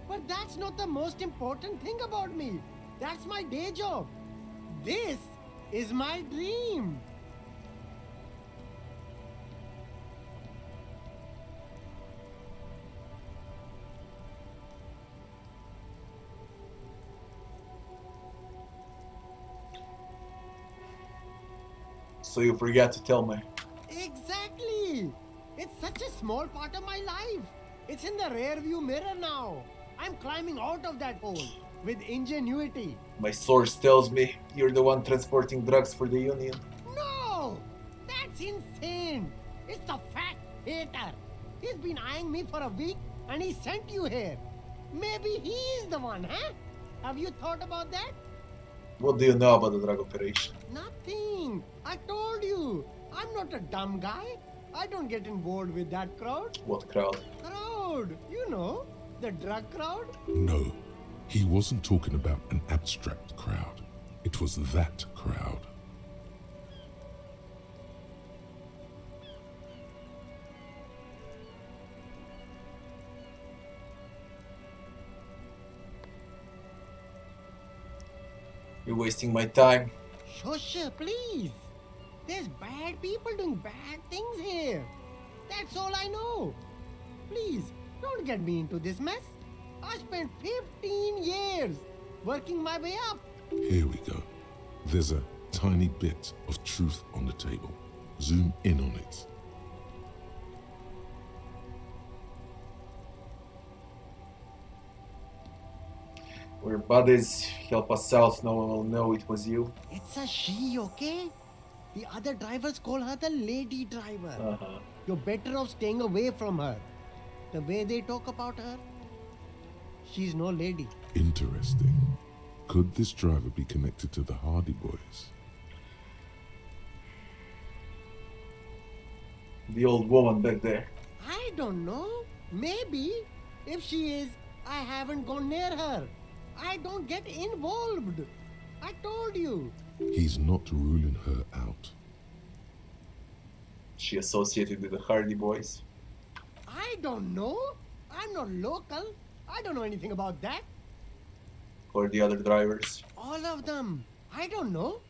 But that's not the most important thing about me. That's my day job. This is my dream. So you forgot to tell me. Exactly. It's such a small part of my life. It's in the rear view mirror now. I'm climbing out of that hole with ingenuity. My source tells me you're the one transporting drugs for the Union. No! That's insane! It's the fat hater. He's been eyeing me for a week and he sent you here. Maybe he's the one, huh? Have you thought about that? What do you know about the drug operation? Nothing. I told you. I'm not a dumb guy. I don't get involved with that crowd. What crowd? Crowd! You know, the drug crowd? No, he wasn't talking about an abstract crowd. It was that crowd. You're wasting my time. Shush, please. There's bad people doing bad things here. That's all I know. Please, don't get me into this mess. I spent 15 years working my way up. Here we go. There's a tiny bit of truth on the table. Zoom in on it. We're buddies. Help us out. No one will know it was you. It's a she, okay? The other drivers call her the lady driver. You're better off staying away from her. The way they talk about her, she's no lady. Interesting. Could this driver be connected to the Hardy Boys? The old woman back there. I don't know. Maybe. If she is, I haven't gone near her. I don't get involved. I told you. He's not ruling her out. She associated with the Hardy Boys. I don't know. I'm not local. I don't know anything about that. Or the other drivers. All of them. I don't know.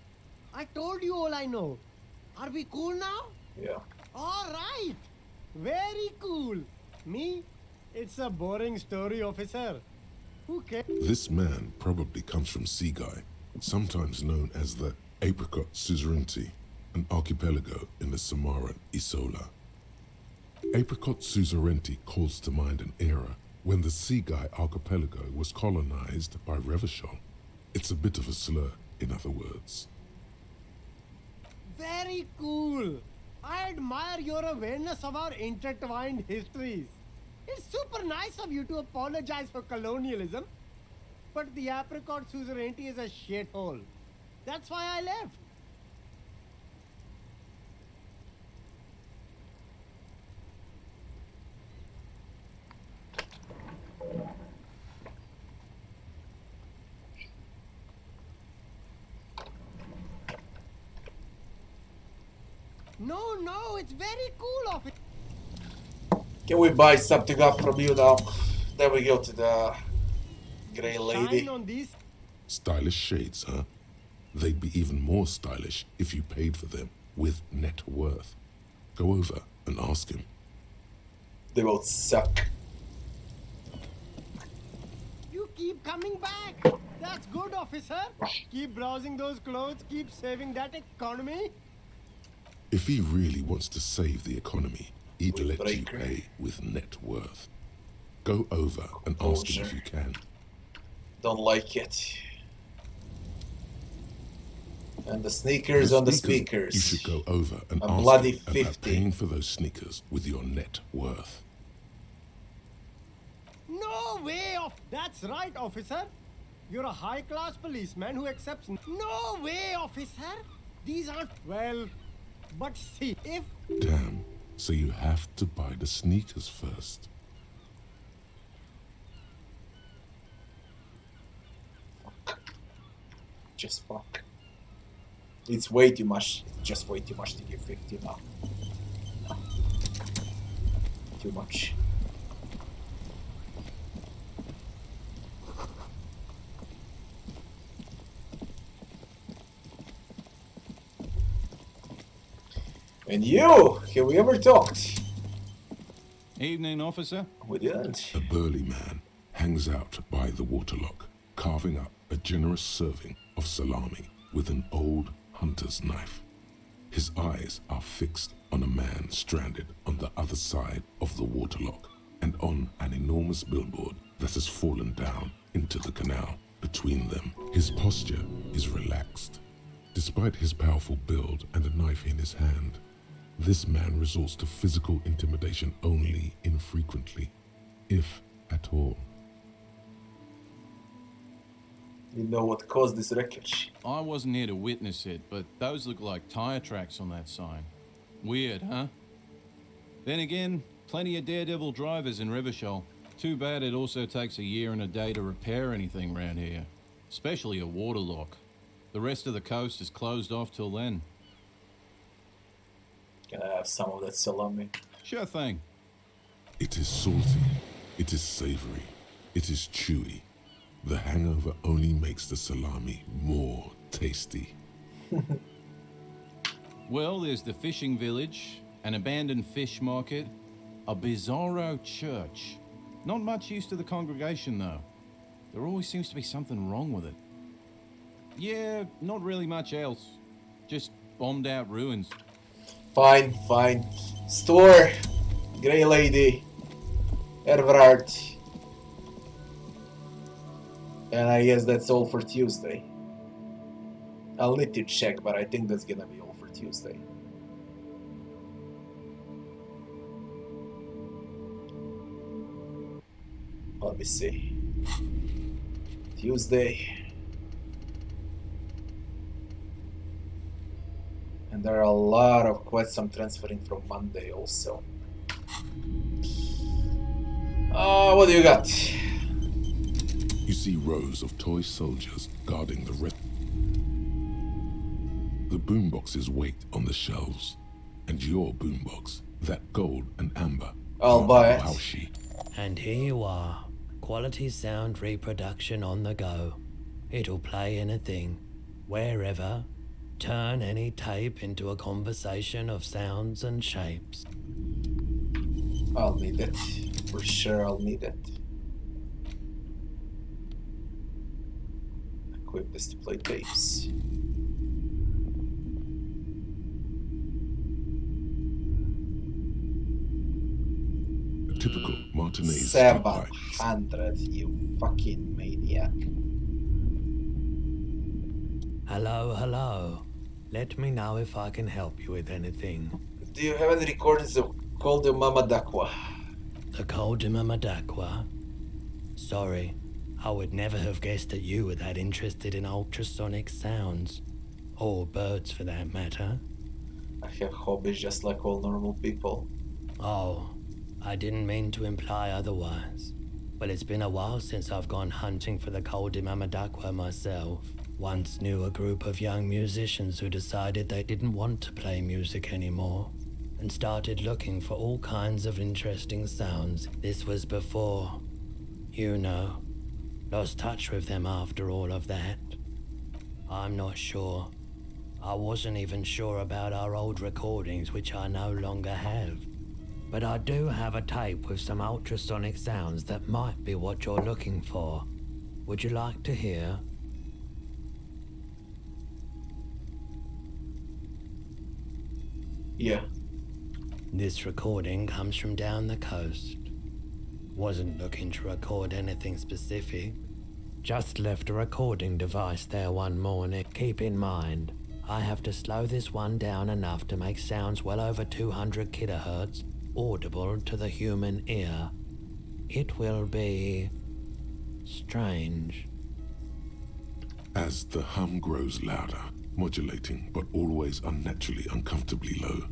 I told you all I know. Are we cool now? Yeah. All right. Very cool. Me? It's a boring story, officer. Who cares? This man probably comes from Seaguy, sometimes known as the Apricot Suzerainty. an archipelago in the Samoan Isola. Apricot suzerainty calls to mind an era when the Seaguy archipelago was colonized by Revachol. It's a bit of a slur, in other words. Very cool. I admire your awareness of our intertwined histories. It's super nice of you to apologize for colonialism, but the apricot suzerainty is a shithole. That's why I left. No, it's very cool of it. Can we buy something up from you now? Then we go to the grey lady. Shine on these. Stylish shades, huh? They'd be even more stylish if you paid for them with net worth. Go over and ask him. They both suck. You keep coming back. That's good, officer. Keep browsing those clothes. Keep saving that economy. If he really wants to save the economy, he'd With let you Breaker. pay with net worth. Go over and ask him if you can. Don't like it. And the sneakers on the speakers. You should go over and A ask bloody him about 50. paying for those sneakers with your net worth. No way off. That's right, officer. You're a high-class policeman who accepts. No way, officer. These aren't well. But see, if Damn, so you have to buy the sneakers first. Just fuck. It's way too much. It's just way too much to give 50 now. No. Too much. And you! Have we ever talked? Evening, officer. We didn't. A burly man hangs out by the waterlock, carving up a generous serving of salami with an old hunter's knife. His eyes are fixed on a man stranded on the other side of the waterlock and on an enormous billboard that has fallen down into the canal between them. His posture is relaxed. Despite his powerful build and a knife in his hand, this man resorts to physical intimidation only infrequently, if at all. You know what caused this wreckage? I wasn't here to witness it, but those look like tire tracks on that sign. Weird, huh? Then again, plenty of daredevil drivers in Revachol. Too bad it also takes a year and a day to repair anything around here, especially a waterlock. The rest of the coast is closed off till then. Can I have some of that salami? Sure thing. It is salty, it is savory, it is chewy. The hangover only makes the salami more tasty. Well, there's the fishing village, an abandoned fish market, a bizarro church. Not much use to the congregation, though. There always seems to be something wrong with it. Yeah, not really much else. Just bombed out ruins. Fine, fine. Store, Grey Lady, Everard. And I guess that's all for Tuesday. I'll need to check, but I think that's gonna be all for Tuesday. Let me see. Tuesday. And there are a lot of quests I'm transferring from Monday also. What do you got? You see rows of toy soldiers guarding the rest. The boomboxes wait on the shelves, and your boombox, that gold and amber, I'll buy it. Wowshi. And here you are, quality sound reproduction on the go. It'll play anything, wherever, turn any tape into a conversation of sounds and shapes. I'll need it. For sure I'll need it. Equip this to play tapes. Typical Martinez street bike. 700, you fucking maniac. Hello, hello. Let me know if I can help you with anything. Do you have any recordings of Col de Mamadakwa? The Col de Mamadakwa? Sorry, I would never have guessed that you were that interested in ultrasonic sounds. Or birds for that matter. I have hobbies just like all normal people. Oh, I didn't mean to imply otherwise. But it's been a while since I've gone hunting for the Col de Mamadakwa myself. Once knew a group of young musicians who decided they didn't want to play music anymore and started looking for all kinds of interesting sounds. This was before, you know, lost touch with them after all of that. I'm not sure. I wasn't even sure about our old recordings, which I no longer have. But I do have a tape with some ultrasonic sounds that might be what you're looking for. Would you like to hear? Yeah. This recording comes from down the coast. Wasn't looking to record anything specific. Just left a recording device there one morning. Keep in mind, I have to slow this one down enough to make sounds well over 200 kilohertz audible to the human ear. It will be strange. As the hum grows louder, modulating but always unnaturally uncomfortably low,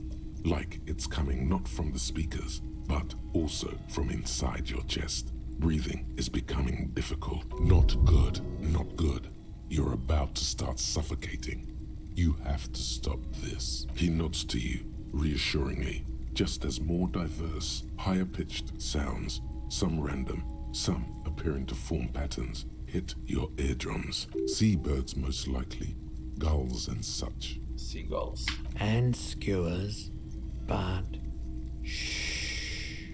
like it's coming not from the speakers, but also from inside your chest. Breathing is becoming difficult. Not good, not good. You're about to start suffocating. You have to stop this. He nods to you, reassuringly, just as more diverse, higher-pitched sounds, some random, some appearing to form patterns, hit your eardrums. Seabirds most likely, gulls and such. Seagulls. And skewers, but shh.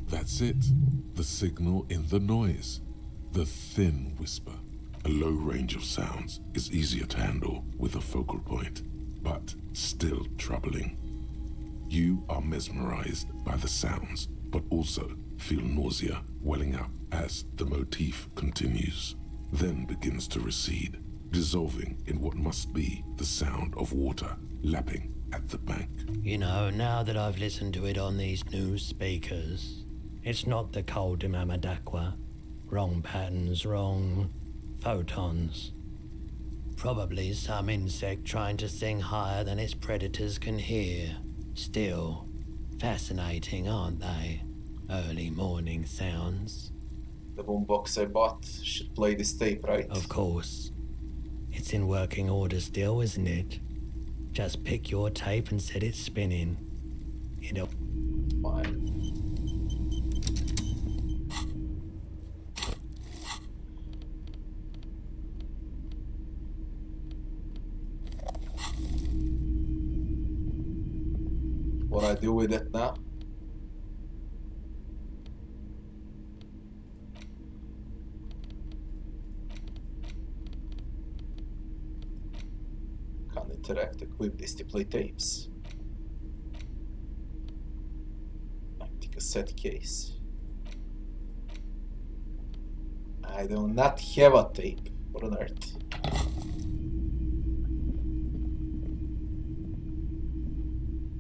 That's it. The signal in the noise. The thin whisper. A low range of sounds is easier to handle with a focal point, but still troubling. You are mesmerized by the sounds, but also feel nausea welling up as the motif continues, then begins to recede, dissolving in what must be the sound of water lapping at the bank. You know, now that I've listened to it on these new speakers, it's not the Col de Mamadakwa. Wrong patterns, wrong photons. Probably some insect trying to sing higher than its predators can hear. Still, fascinating, aren't they? Early morning sounds. The boombox I bought should play this tape, right? Of course. It's in working order still, isn't it? Just pick your tape and set it spinning. It'll... Fine. What I do with it now? Can't interact, equip this to play tapes. Empty cassette case. I do not have a tape. What on earth?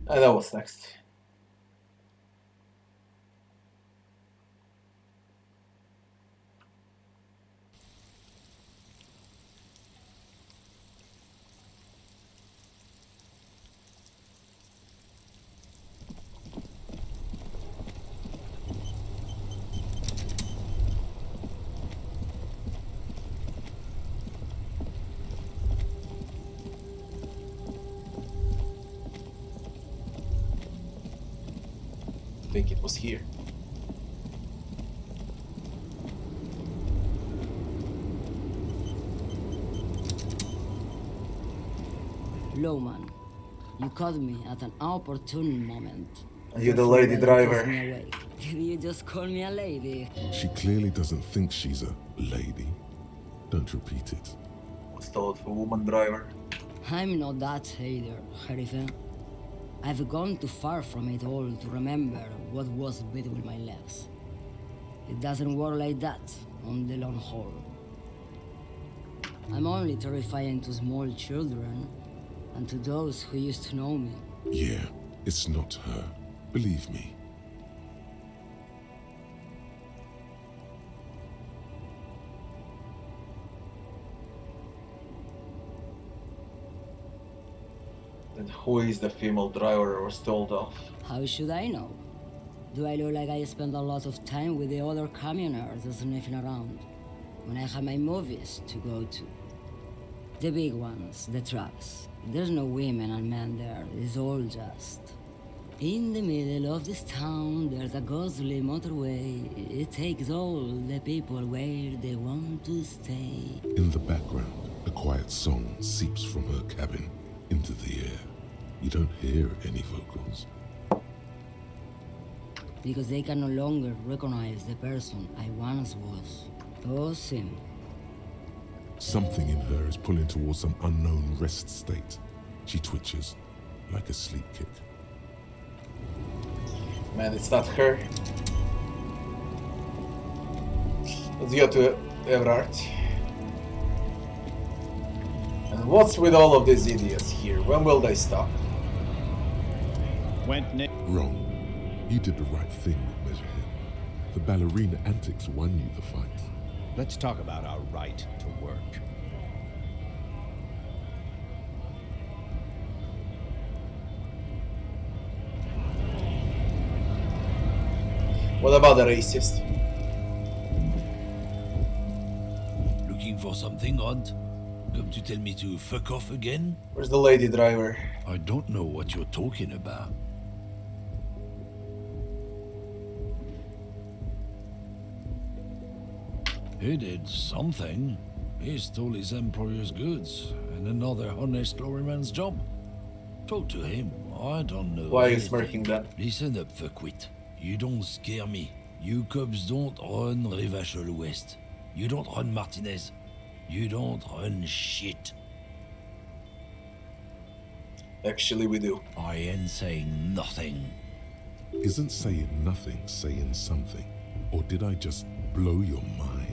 I know what's next. I think it was here. Lowman, you caught me at an opportune moment. Are you the lady driver? Did you just call me a lady? She clearly doesn't think she's a lady. Don't repeat it. What's the for woman driver? I'm not that either, Sheriff. I've gone too far from it all to remember what was between my legs. It doesn't work like that on the long haul. I'm only terrifying to small children and to those who used to know me. Yeah, it's not her. Believe me. Then who is the female driver I was told of? How should I know? Do I look like I spend a lot of time with the other communers sniffing around when I have my movies to go to? The big ones, the trucks. There's no women and men there, it's all just... In the middle of this town, there's a ghostly motorway. It takes all the people where they want to stay. In the background, a quiet song seeps from her cabin into the air. You don't hear any vocals. Because they can no longer recognize the person I once was. Oh, Sim. Something in her is pulling towards some unknown rest state. She twitches, like a sleep kick. Man, it's not her. Let's go to Everard. And what's with all of these idiots here? When will they stop? Wrong. You did the right thing with Measurehead. The ballerina antics won you the fight. Let's talk about our right to work. What about the racist? Looking for something odd? Come to tell me to fuck off again? Where's the lady driver? I don't know what you're talking about. He did something. He stole his employer's goods and another honest lorryman's job. Talk to him. I don't know. Why are you anything. smirking then? Listen up, fuckwit. You don't scare me. You cops don't run Rivachol West. You don't run Martinez. You don't run shit. Actually, we do. I ain't saying nothing. Isn't saying nothing saying something? Or did I just blow your mind?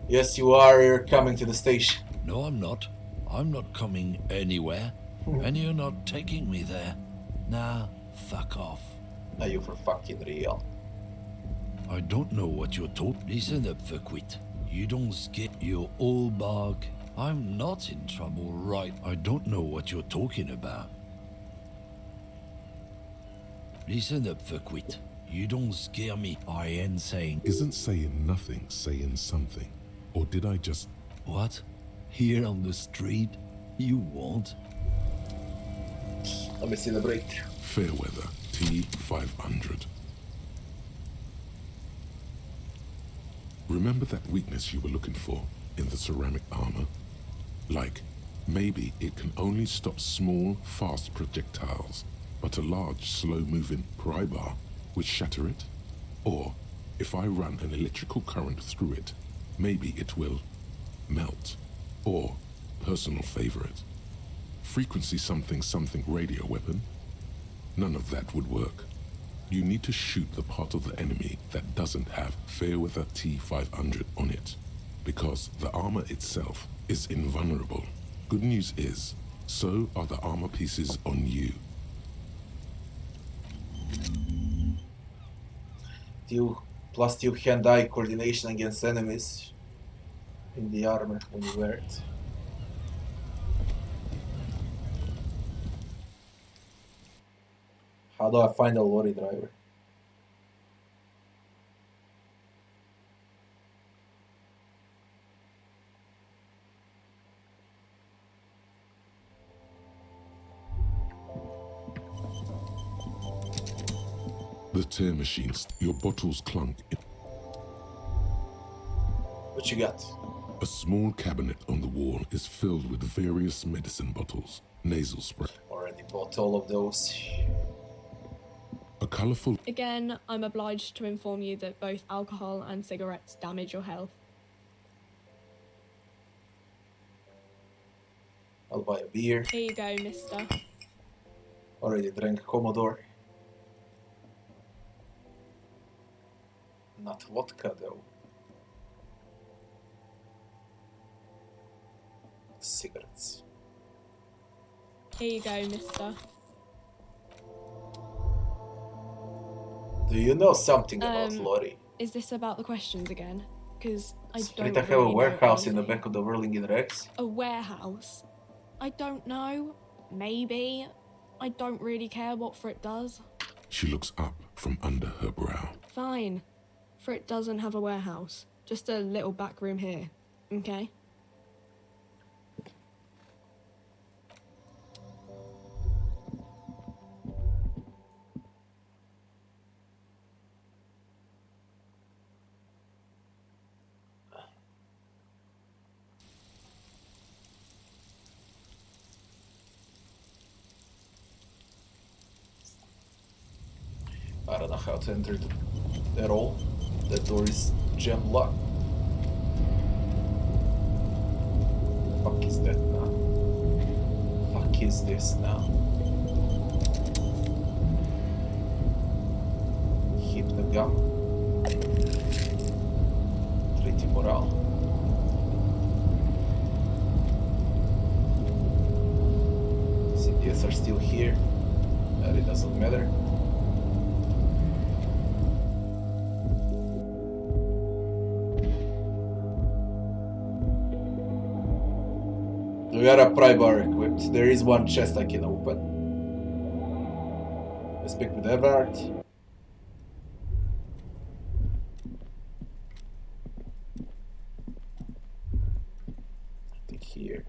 Yes, you are. You're coming to the station. No, I'm not. I'm not coming anywhere. And you're not taking me there. Nah, fuck off. Are you for fucking real? I don't know what you're talking. Listen up, fuckwit. You don't scare. You're all bark. I'm not in trouble, right? I don't know what you're talking about. Listen up, fuckwit. You don't scare me. I ain't saying. Isn't saying nothing saying something? Or did I just... What? Here on the street? You won't? Let me see the breakthrough. Fairweather T500. Remember that weakness you were looking for in the ceramic armor? Like, maybe it can only stop small, fast projectiles, but a large, slow-moving pry bar would shatter it? Or, if I run an electrical current through it, maybe it will melt. Or, personal favorite, frequency something something radio weapon? None of that would work. You need to shoot the part of the enemy that doesn't have Fairweather T500 on it, because the armor itself is invulnerable. Good news is, so are the armor pieces on you. Plus you hand-eye coordination against enemies in the armor when you wear it. How do I find a lorry driver? The tear machines, your bottles clunk. What you got? A small cabinet on the wall is filled with various medicine bottles, nasal spray. Already bought all of those. A colourful Again, I'm obliged to inform you that both alcohol and cigarettes damage your health. I'll buy a beer. Here you go, mister. Already drank Commodore. Not vodka though. Cigarettes. Here you go, mister. Do you know something about Lori? Is this about the questions again? Because I Does don't Frida have really a know warehouse in the anything. back of the Whirling Rex? A warehouse? I don't know. Maybe. I don't really care what Frit does. She looks up from under her brow. Fine. Frit doesn't have a warehouse. Just a little back room here. Okay? I don't know how to enter it at all. That door is gem locked. Fuck is that now? Fuck is this now? Hypnogum. Treaty Moral. CPS are still here. But it doesn't matter. We got a pry bar equipped. There is one chest I can open. I speak with Everard. I think here.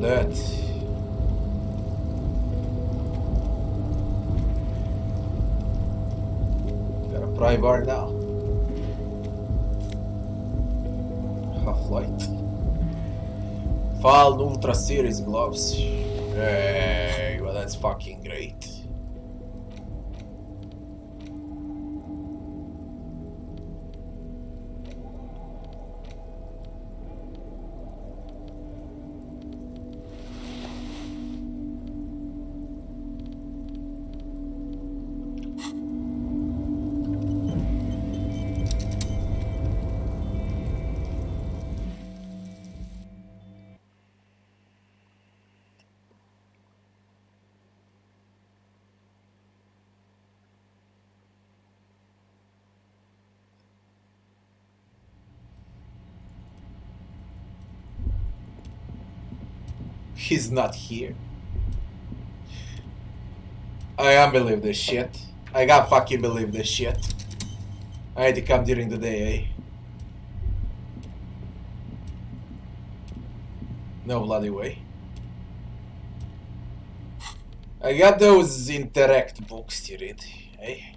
That. Got a pry bar now. Half-light. Faln Ultra Series gloves. Hey, well that's fucking great. He's not here. I can't believe this shit. I can't fucking believe this shit. I had to come during the day, eh? No bloody way. I got those Interact books to read, eh?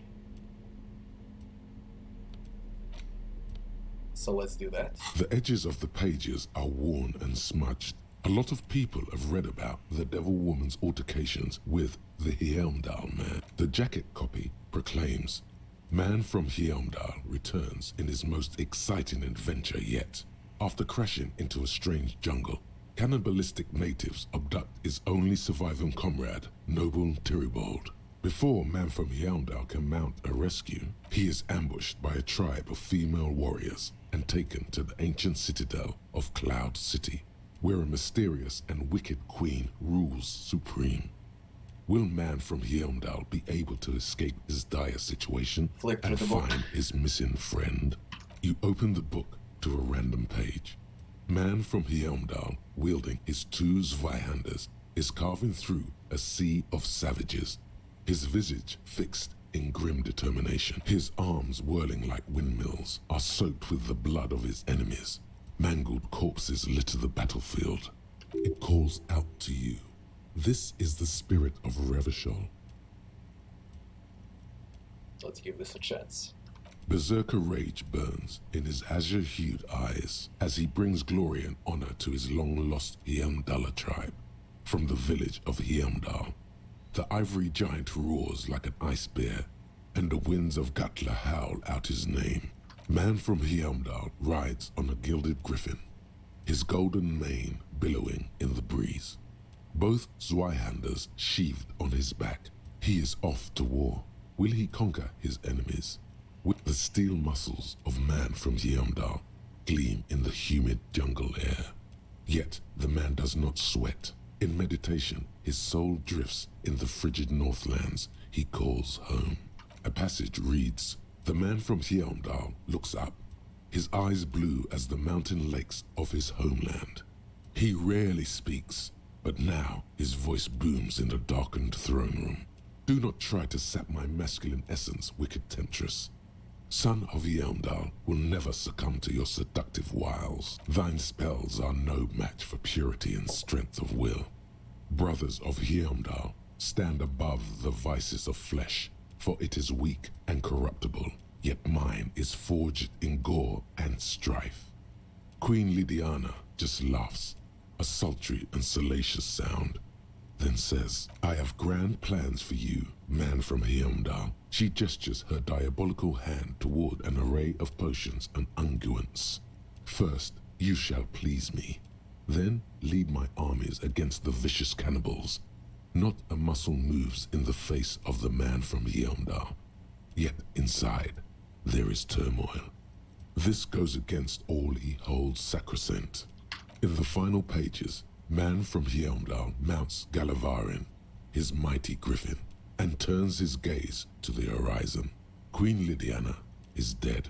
So let's do that. The edges of the pages are worn and smudged. A lot of people have read about the Devil Woman's altercations with the Heimdall man. The jacket copy proclaims, "Man from Heimdall returns in his most exciting adventure yet. After crashing into a strange jungle, cannibalistic natives abduct his only surviving comrade, Noble Tyribald. Before Man from Heimdall can mount a rescue, he is ambushed by a tribe of female warriors and taken to the ancient citadel of Cloud City, where a mysterious and wicked queen rules supreme. Will Man from Heimdall be able to escape his dire situation Flick through and the book. find his missing friend?" You open the book to a random page. Man from Heimdall, wielding his two Zweihanders, is carving through a sea of savages, his visage fixed in grim determination. His arms, whirling like windmills, are soaked with the blood of his enemies. Mangled corpses litter the battlefield. It calls out to you. This is the spirit of Revachol. Let's give this a chance. Berserker rage burns in his azure-hued eyes as he brings glory and honor to his long-lost Heimdalla tribe. From the village of Heimdall, the ivory giant roars like an ice bear, and the winds of Gatla howl out his name. Man from Heimdall rides on a gilded griffin, his golden mane billowing in the breeze. Both Zweihanders sheathed on his back. He is off to war. Will he conquer his enemies? With the steel muscles of man from Heimdall gleam in the humid jungle air. Yet the man does not sweat. In meditation, his soul drifts in the frigid northlands he calls home. A passage reads, "The man from Heimdall looks up, his eyes blue as the mountain lakes of his homeland. He rarely speaks, but now his voice booms in the darkened throne room. Do not try to sap my masculine essence, wicked temptress. Son of Heimdall will never succumb to your seductive wiles. Thine spells are no match for purity and strength of will. Brothers of Heimdall, stand above the vices of flesh, for it is weak and corruptible, yet mine is forged in gore and strife." Queen Lydiana just laughs, a sultry and salacious sound, then says, "I have grand plans for you, man from Heimdall." She gestures her diabolical hand toward an array of potions and unguents. "First, you shall please me. Then lead my armies against the vicious cannibals. Not a muscle moves in the face of the man from Heimdall. Yet inside, there is turmoil. This goes against all he holds sacrosanct." In the final pages, man from Heimdall mounts Galavarin, his mighty griffin, and turns his gaze to the horizon. Queen Lydiana is dead,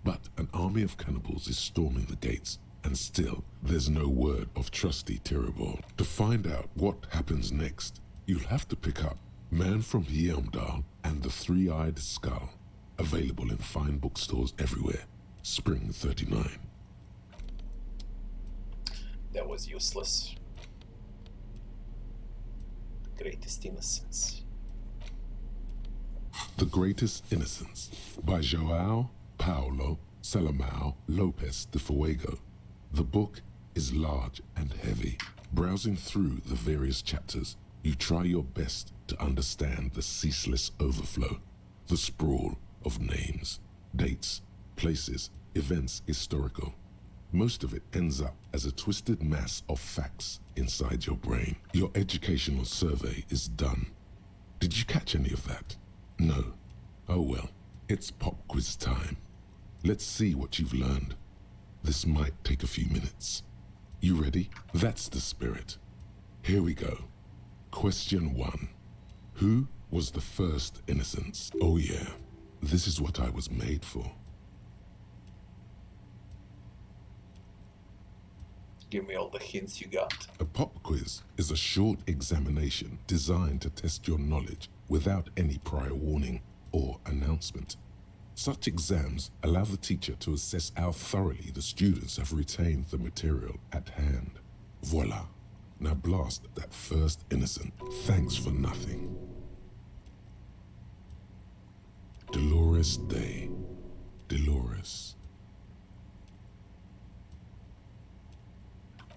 but an army of cannibals is storming the gates, and still there's no word of trusty Tirabor. To find out what happens next, you'll have to pick up Man from Heimdall and the Three-Eyed Skull, available in fine bookstores everywhere. Spring 39. That was useless. The Greatest Innocence. The Greatest Innocence by João Paulo Salomão Lopes de Fuego. The book is large and heavy. Browsing through the various chapters, you try your best to understand the ceaseless overflow, the sprawl of names, dates, places, events historical. Most of it ends up as a twisted mass of facts inside your brain. Your educational survey is done. Did you catch any of that? No. Oh well, it's pop quiz time. Let's see what you've learned. This might take a few minutes. You ready? That's the spirit. Here we go. Question 1. Who was the first innocence? Oh yeah, this is what I was made for. Give me all the hints you got. A pop quiz is a short examination designed to test your knowledge without any prior warning or announcement. Such exams allow the teacher to assess how thoroughly the students have retained the material at hand. Voila. Now blast that first innocent. Thanks for nothing. Dolores Day. Dolores.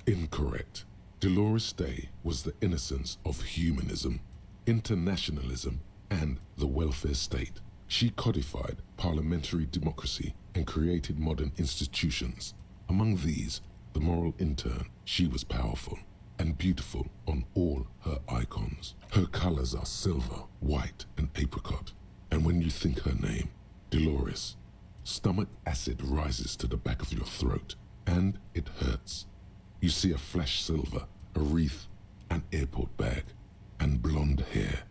Incorrect. Dolores Day was the innocence of humanism, internationalism, and the welfare state. She codified parliamentary democracy and created modern institutions. Among these, the moral intern. She was powerful and beautiful on all her icons. Her colors are silver, white, and apricot. And when you think her name, Dolores, stomach acid rises to the back of your throat, and it hurts. You see a flash silver, a wreath, an airport bag, and blonde hair.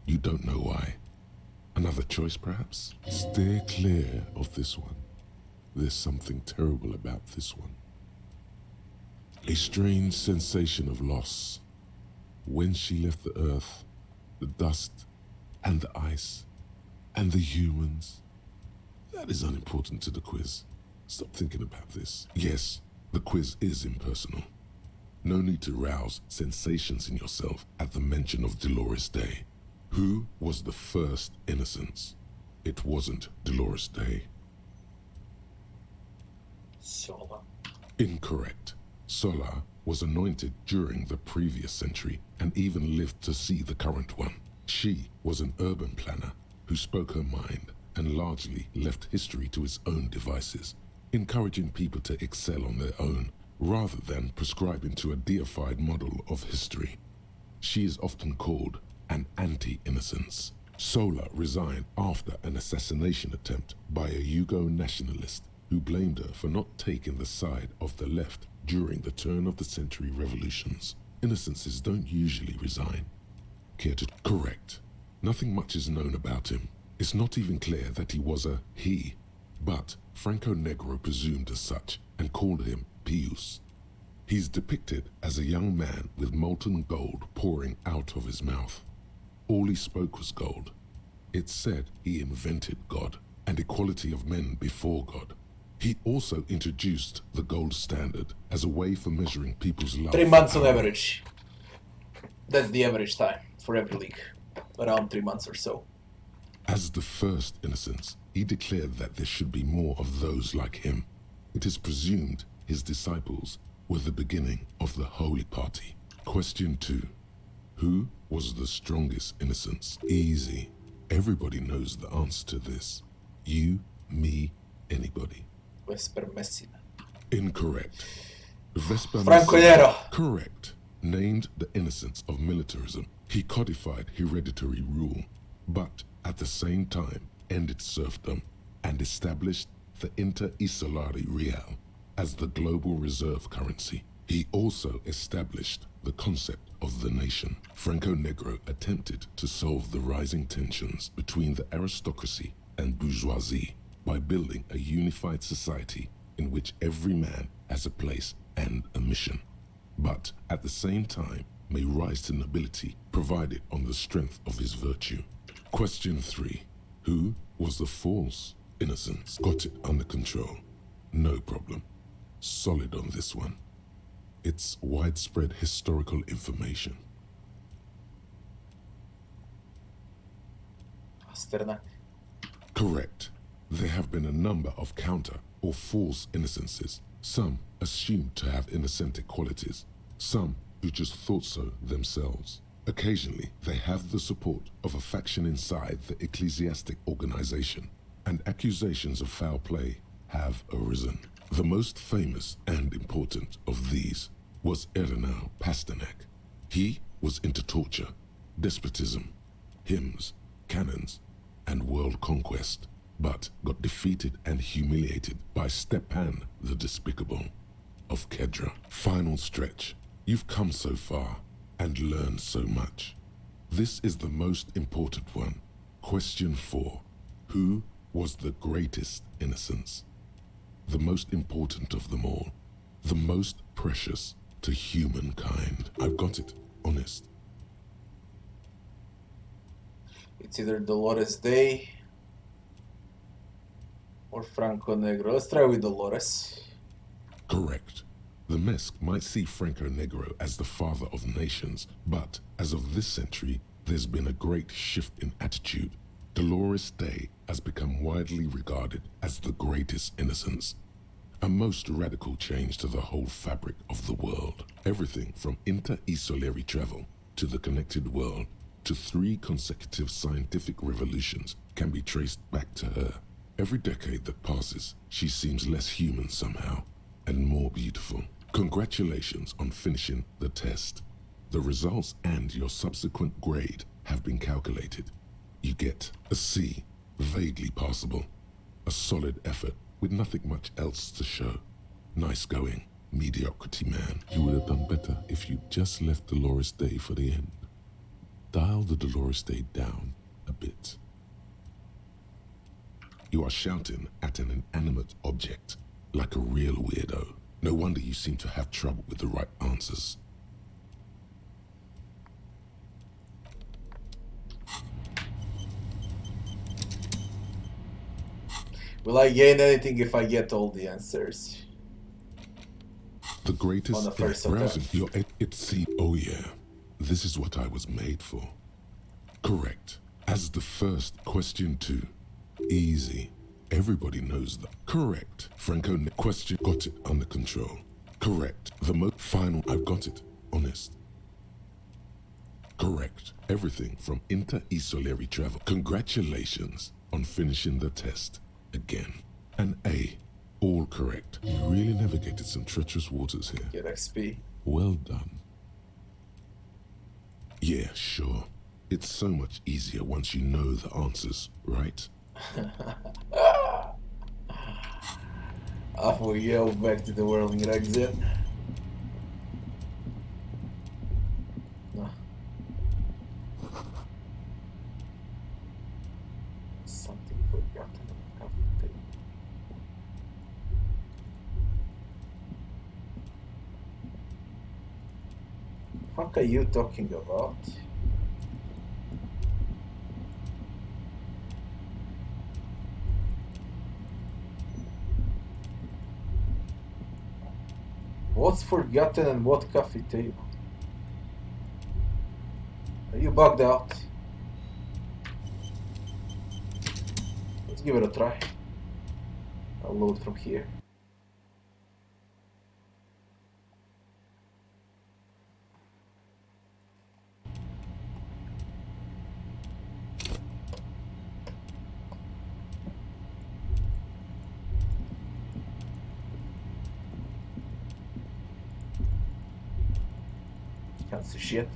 You don't know why. Another choice, perhaps? Steer clear of this one. There's something terrible about this one. A strange sensation of loss. When she left the earth, the dust, and the ice, and the humans. That is unimportant to the quiz. Stop thinking about this. Yes, the quiz is impersonal. No need to rouse sensations in yourself at the mention of Dolores Day. Who was the first innocence? It wasn't Dolores Day. Sola. Incorrect. Sola was anointed during the previous century and even lived to see the current one. She was an urban planner who spoke her mind and largely left history to its own devices, encouraging people to excel on their own rather than prescribing to a deified model of history. She is often called an anti-innocence. Sola resigned after an assassination attempt by a Yugo nationalist who blamed her for not taking the side of the left during the turn-of-the-century revolutions. Innocences don't usually resign. Care to correct? Nothing much is known about him. It's not even clear that he was a he, but Franco Negro presumed as such and called him Pius. He's depicted as a young man with molten gold pouring out of his mouth. All he spoke was gold. It's said he invented God and equality of men before God. He also introduced the gold standard as a way for measuring people's love. 3 months on average. That's the average time for every league. Around 3 months or so. As the first innocence, he declared that there should be more of those like him. It is presumed his disciples were the beginning of the Holy Party. Question 2. Who was the strongest innocence? Easy. Everybody knows the answer to this. You, me, anybody. Vesper Messina. Incorrect. Vesper Franco Messina. Nero. Correct. Named the innocence of militarism. He codified hereditary rule, but at the same time ended serfdom and established the Inter-Isolari Real as the global reserve currency. He also established the concept of the nation. Franco Negro attempted to solve the rising tensions between the aristocracy and bourgeoisie by building a unified society in which every man has a place and a mission, but at the same time may rise to nobility provided on the strength of his virtue. Question 3. Who was the false innocence? Got it under control. No problem. Solid on this one. It's widespread historical information. Pasternak. Correct. There have been a number of counter or false innocences. Some assumed to have innocentic qualities. Some who just thought so themselves. Occasionally, they have the support of a faction inside the ecclesiastic organization, and accusations of foul play have arisen. The most famous and important of these was Ernest Pasternak. He was into torture, despotism, hymns, cannons, and world conquest, but got defeated and humiliated by Stepan the Despicable of Kedra. Final stretch. You've come so far and learned so much. This is the most important one. Question 4. Who was the greatest innocence? The most important of them all. The most precious to humankind. I've got it. Honest. It's either Dolores Day or Franco Negro. Let's try with Dolores. Correct. The Mesk might see Franco Negro as the father of nations, but as of this century, there's been a great shift in attitude. Dolores Day has become widely regarded as the greatest innocence. A most radical change to the whole fabric of the world. Everything from inter-isolary travel to the connected world to 3 consecutive scientific revolutions can be traced back to her. Every decade that passes, she seems less human somehow and more beautiful. Congratulations on finishing the test. The results and your subsequent grade have been calculated. You get a C, vaguely passable. A solid effort with nothing much else to show. Nice going, mediocrity man. You would have done better if you just left Dolores Day for the end. Dial the Dolores Day down a bit. You are shouting at an inanimate object like a real weirdo. No wonder you seem to have trouble with the right answers. Will I gain anything if I get all the answers? The greatest On the is first browsing attempt. your oh yeah, this is what I was made for. Correct. As the first question 2. Easy. Everybody knows that. Correct. Franco, question got it under control. Correct. The most final, I've got it. Honest. Correct. Everything from inter-isolary travel. Congratulations on finishing the test. Again. An A. All correct. You really navigated some treacherous waters here. Get XP. Well done. Yeah, sure. It's so much easier once you know the answers, right? Off we go back to the world in exit. Something forgotten. What are you talking about? What's forgotten and what coffee table? Are you bugged out? Let's give it a try. I'll load from here. Can't see shit.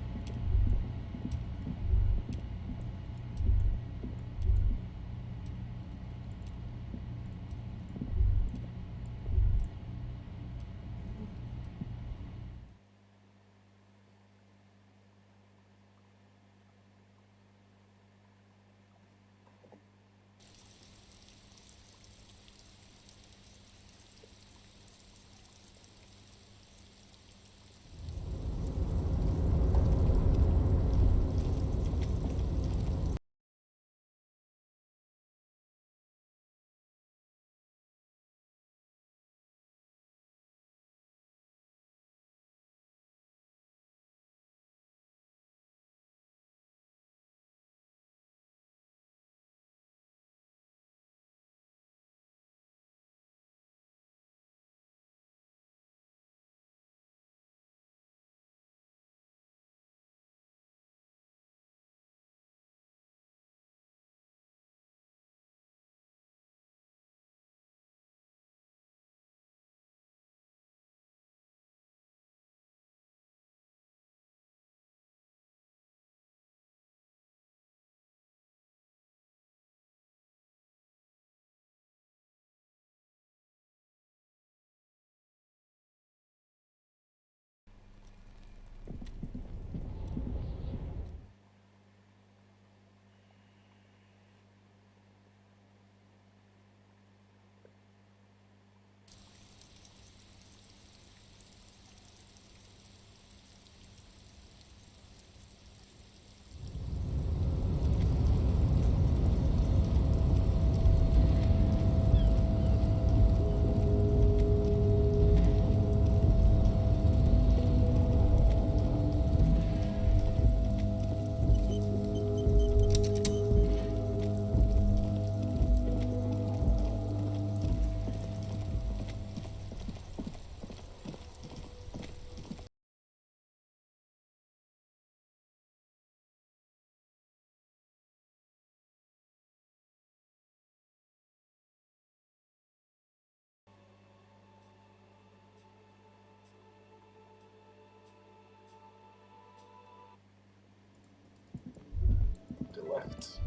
To the left.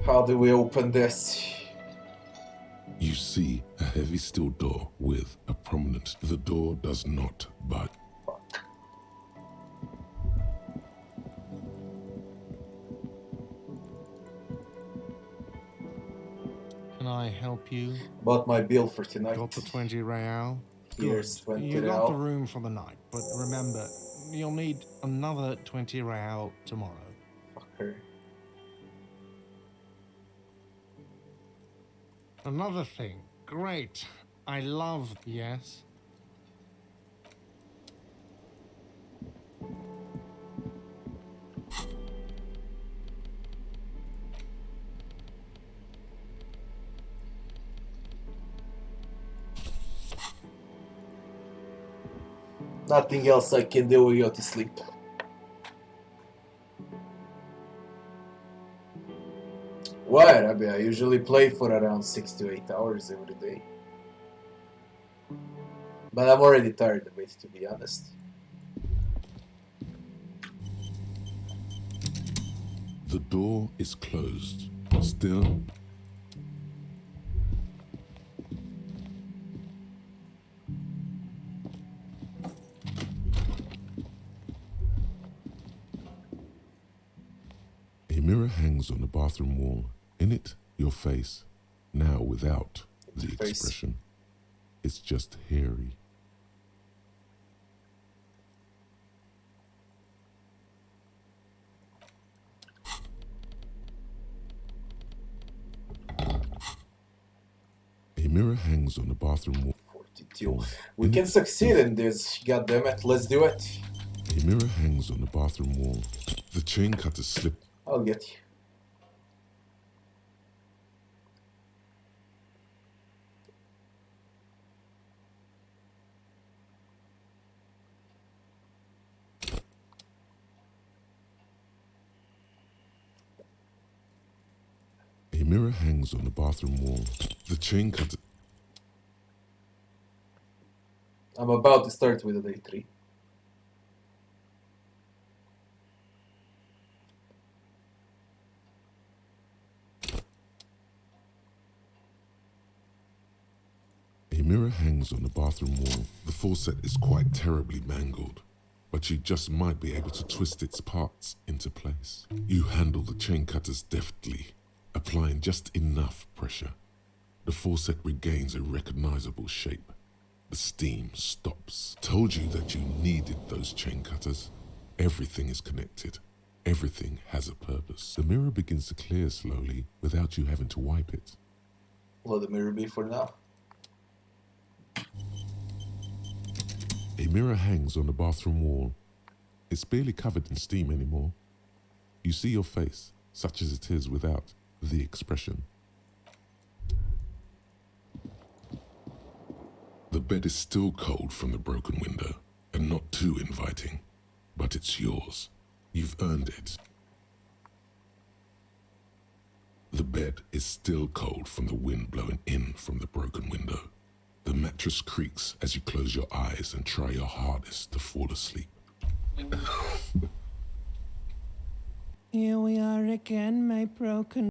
How do we open this? You see a heavy steel door with a prominent. The door does not budge. Can I help you? Bought my bill for tonight. Got the 20 real? Here's Good. 20 You got the real. room for the night, but remember, you'll need another 20 real tomorrow. Fucker. Another thing. Great. I love... Yes? Nothing else I can do, we go to sleep. What? I mean, I usually play for around 6 to 8 hours every day. But I'm already tired of it, to be honest. The door is closed. Still, a mirror hangs on the bathroom wall. In it, your face, now without the Face. expression. It's just hairy. A mirror hangs on the bathroom wall. 42. We can succeed in this, goddammit. Let's do it. A mirror hangs on the bathroom wall. The chain cutter slipped. I'll get you. A mirror hangs on the bathroom wall. The chain cutter. I'm about to start with a day 3. A mirror hangs on the bathroom wall. The faucet is quite terribly mangled, but you just might be able to twist its parts into place. You handle the chain cutters deftly, applying just enough pressure. The faucet regains a recognizable shape. The steam stops. Told you that you needed those chain cutters. Everything is connected. Everything has a purpose. The mirror begins to clear slowly without you having to wipe it. Let the mirror be for now. A mirror hangs on the bathroom wall. It's barely covered in steam anymore. You see your face, such as it is without the expression. The bed is still cold from the broken window, and not too inviting, but it's yours. You've earned it. The bed is still cold from the wind blowing in from the broken window. The mattress creaks as you close your eyes and try your hardest to fall asleep. Here we are again, my broken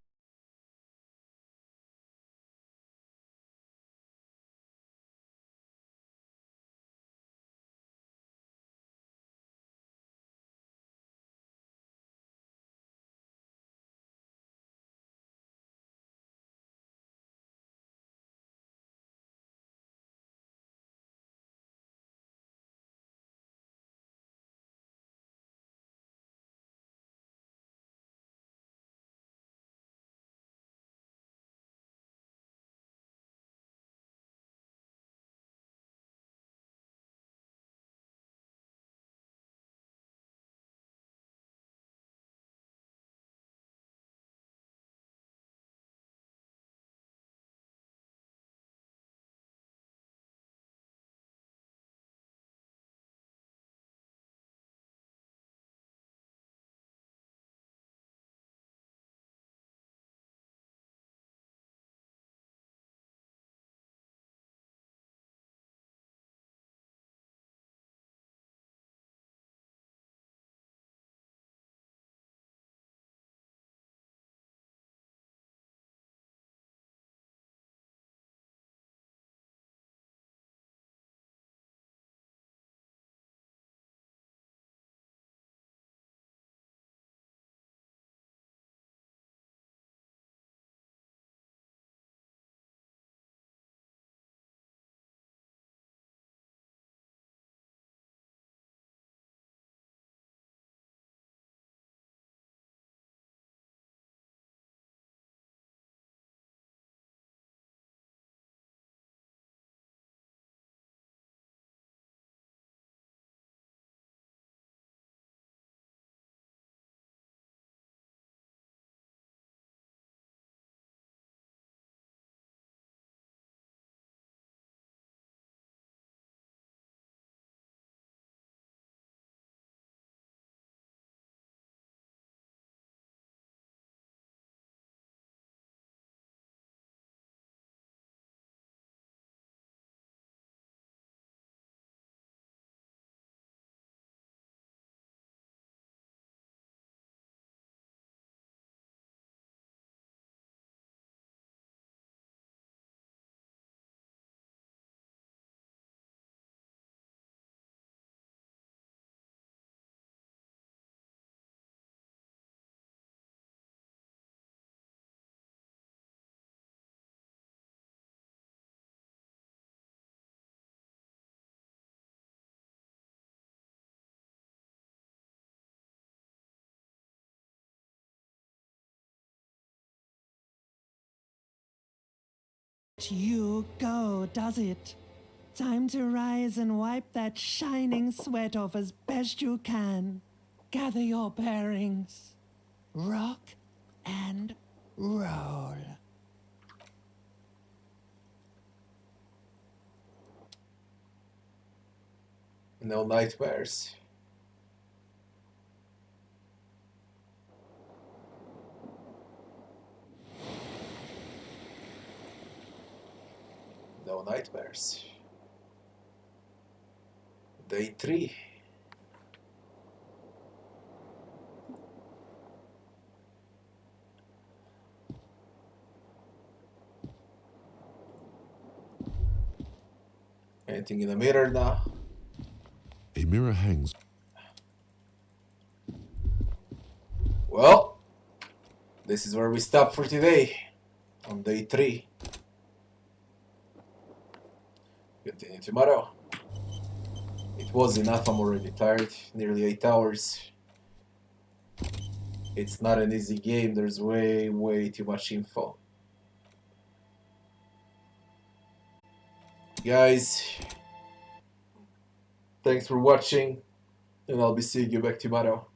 You go, does it? Time to rise and wipe that shining sweat off as best you can. Gather your bearings. Rock and roll. No nightmares. No nightmares. Day 3. Anything in the mirror now? A mirror hangs. Well, this is where we stop for today. On day 3. Continue tomorrow. It was enough, I'm already tired. Nearly 8 hours. It's not an easy game, there's way too much info. Guys, thanks for watching, and I'll be seeing you back tomorrow.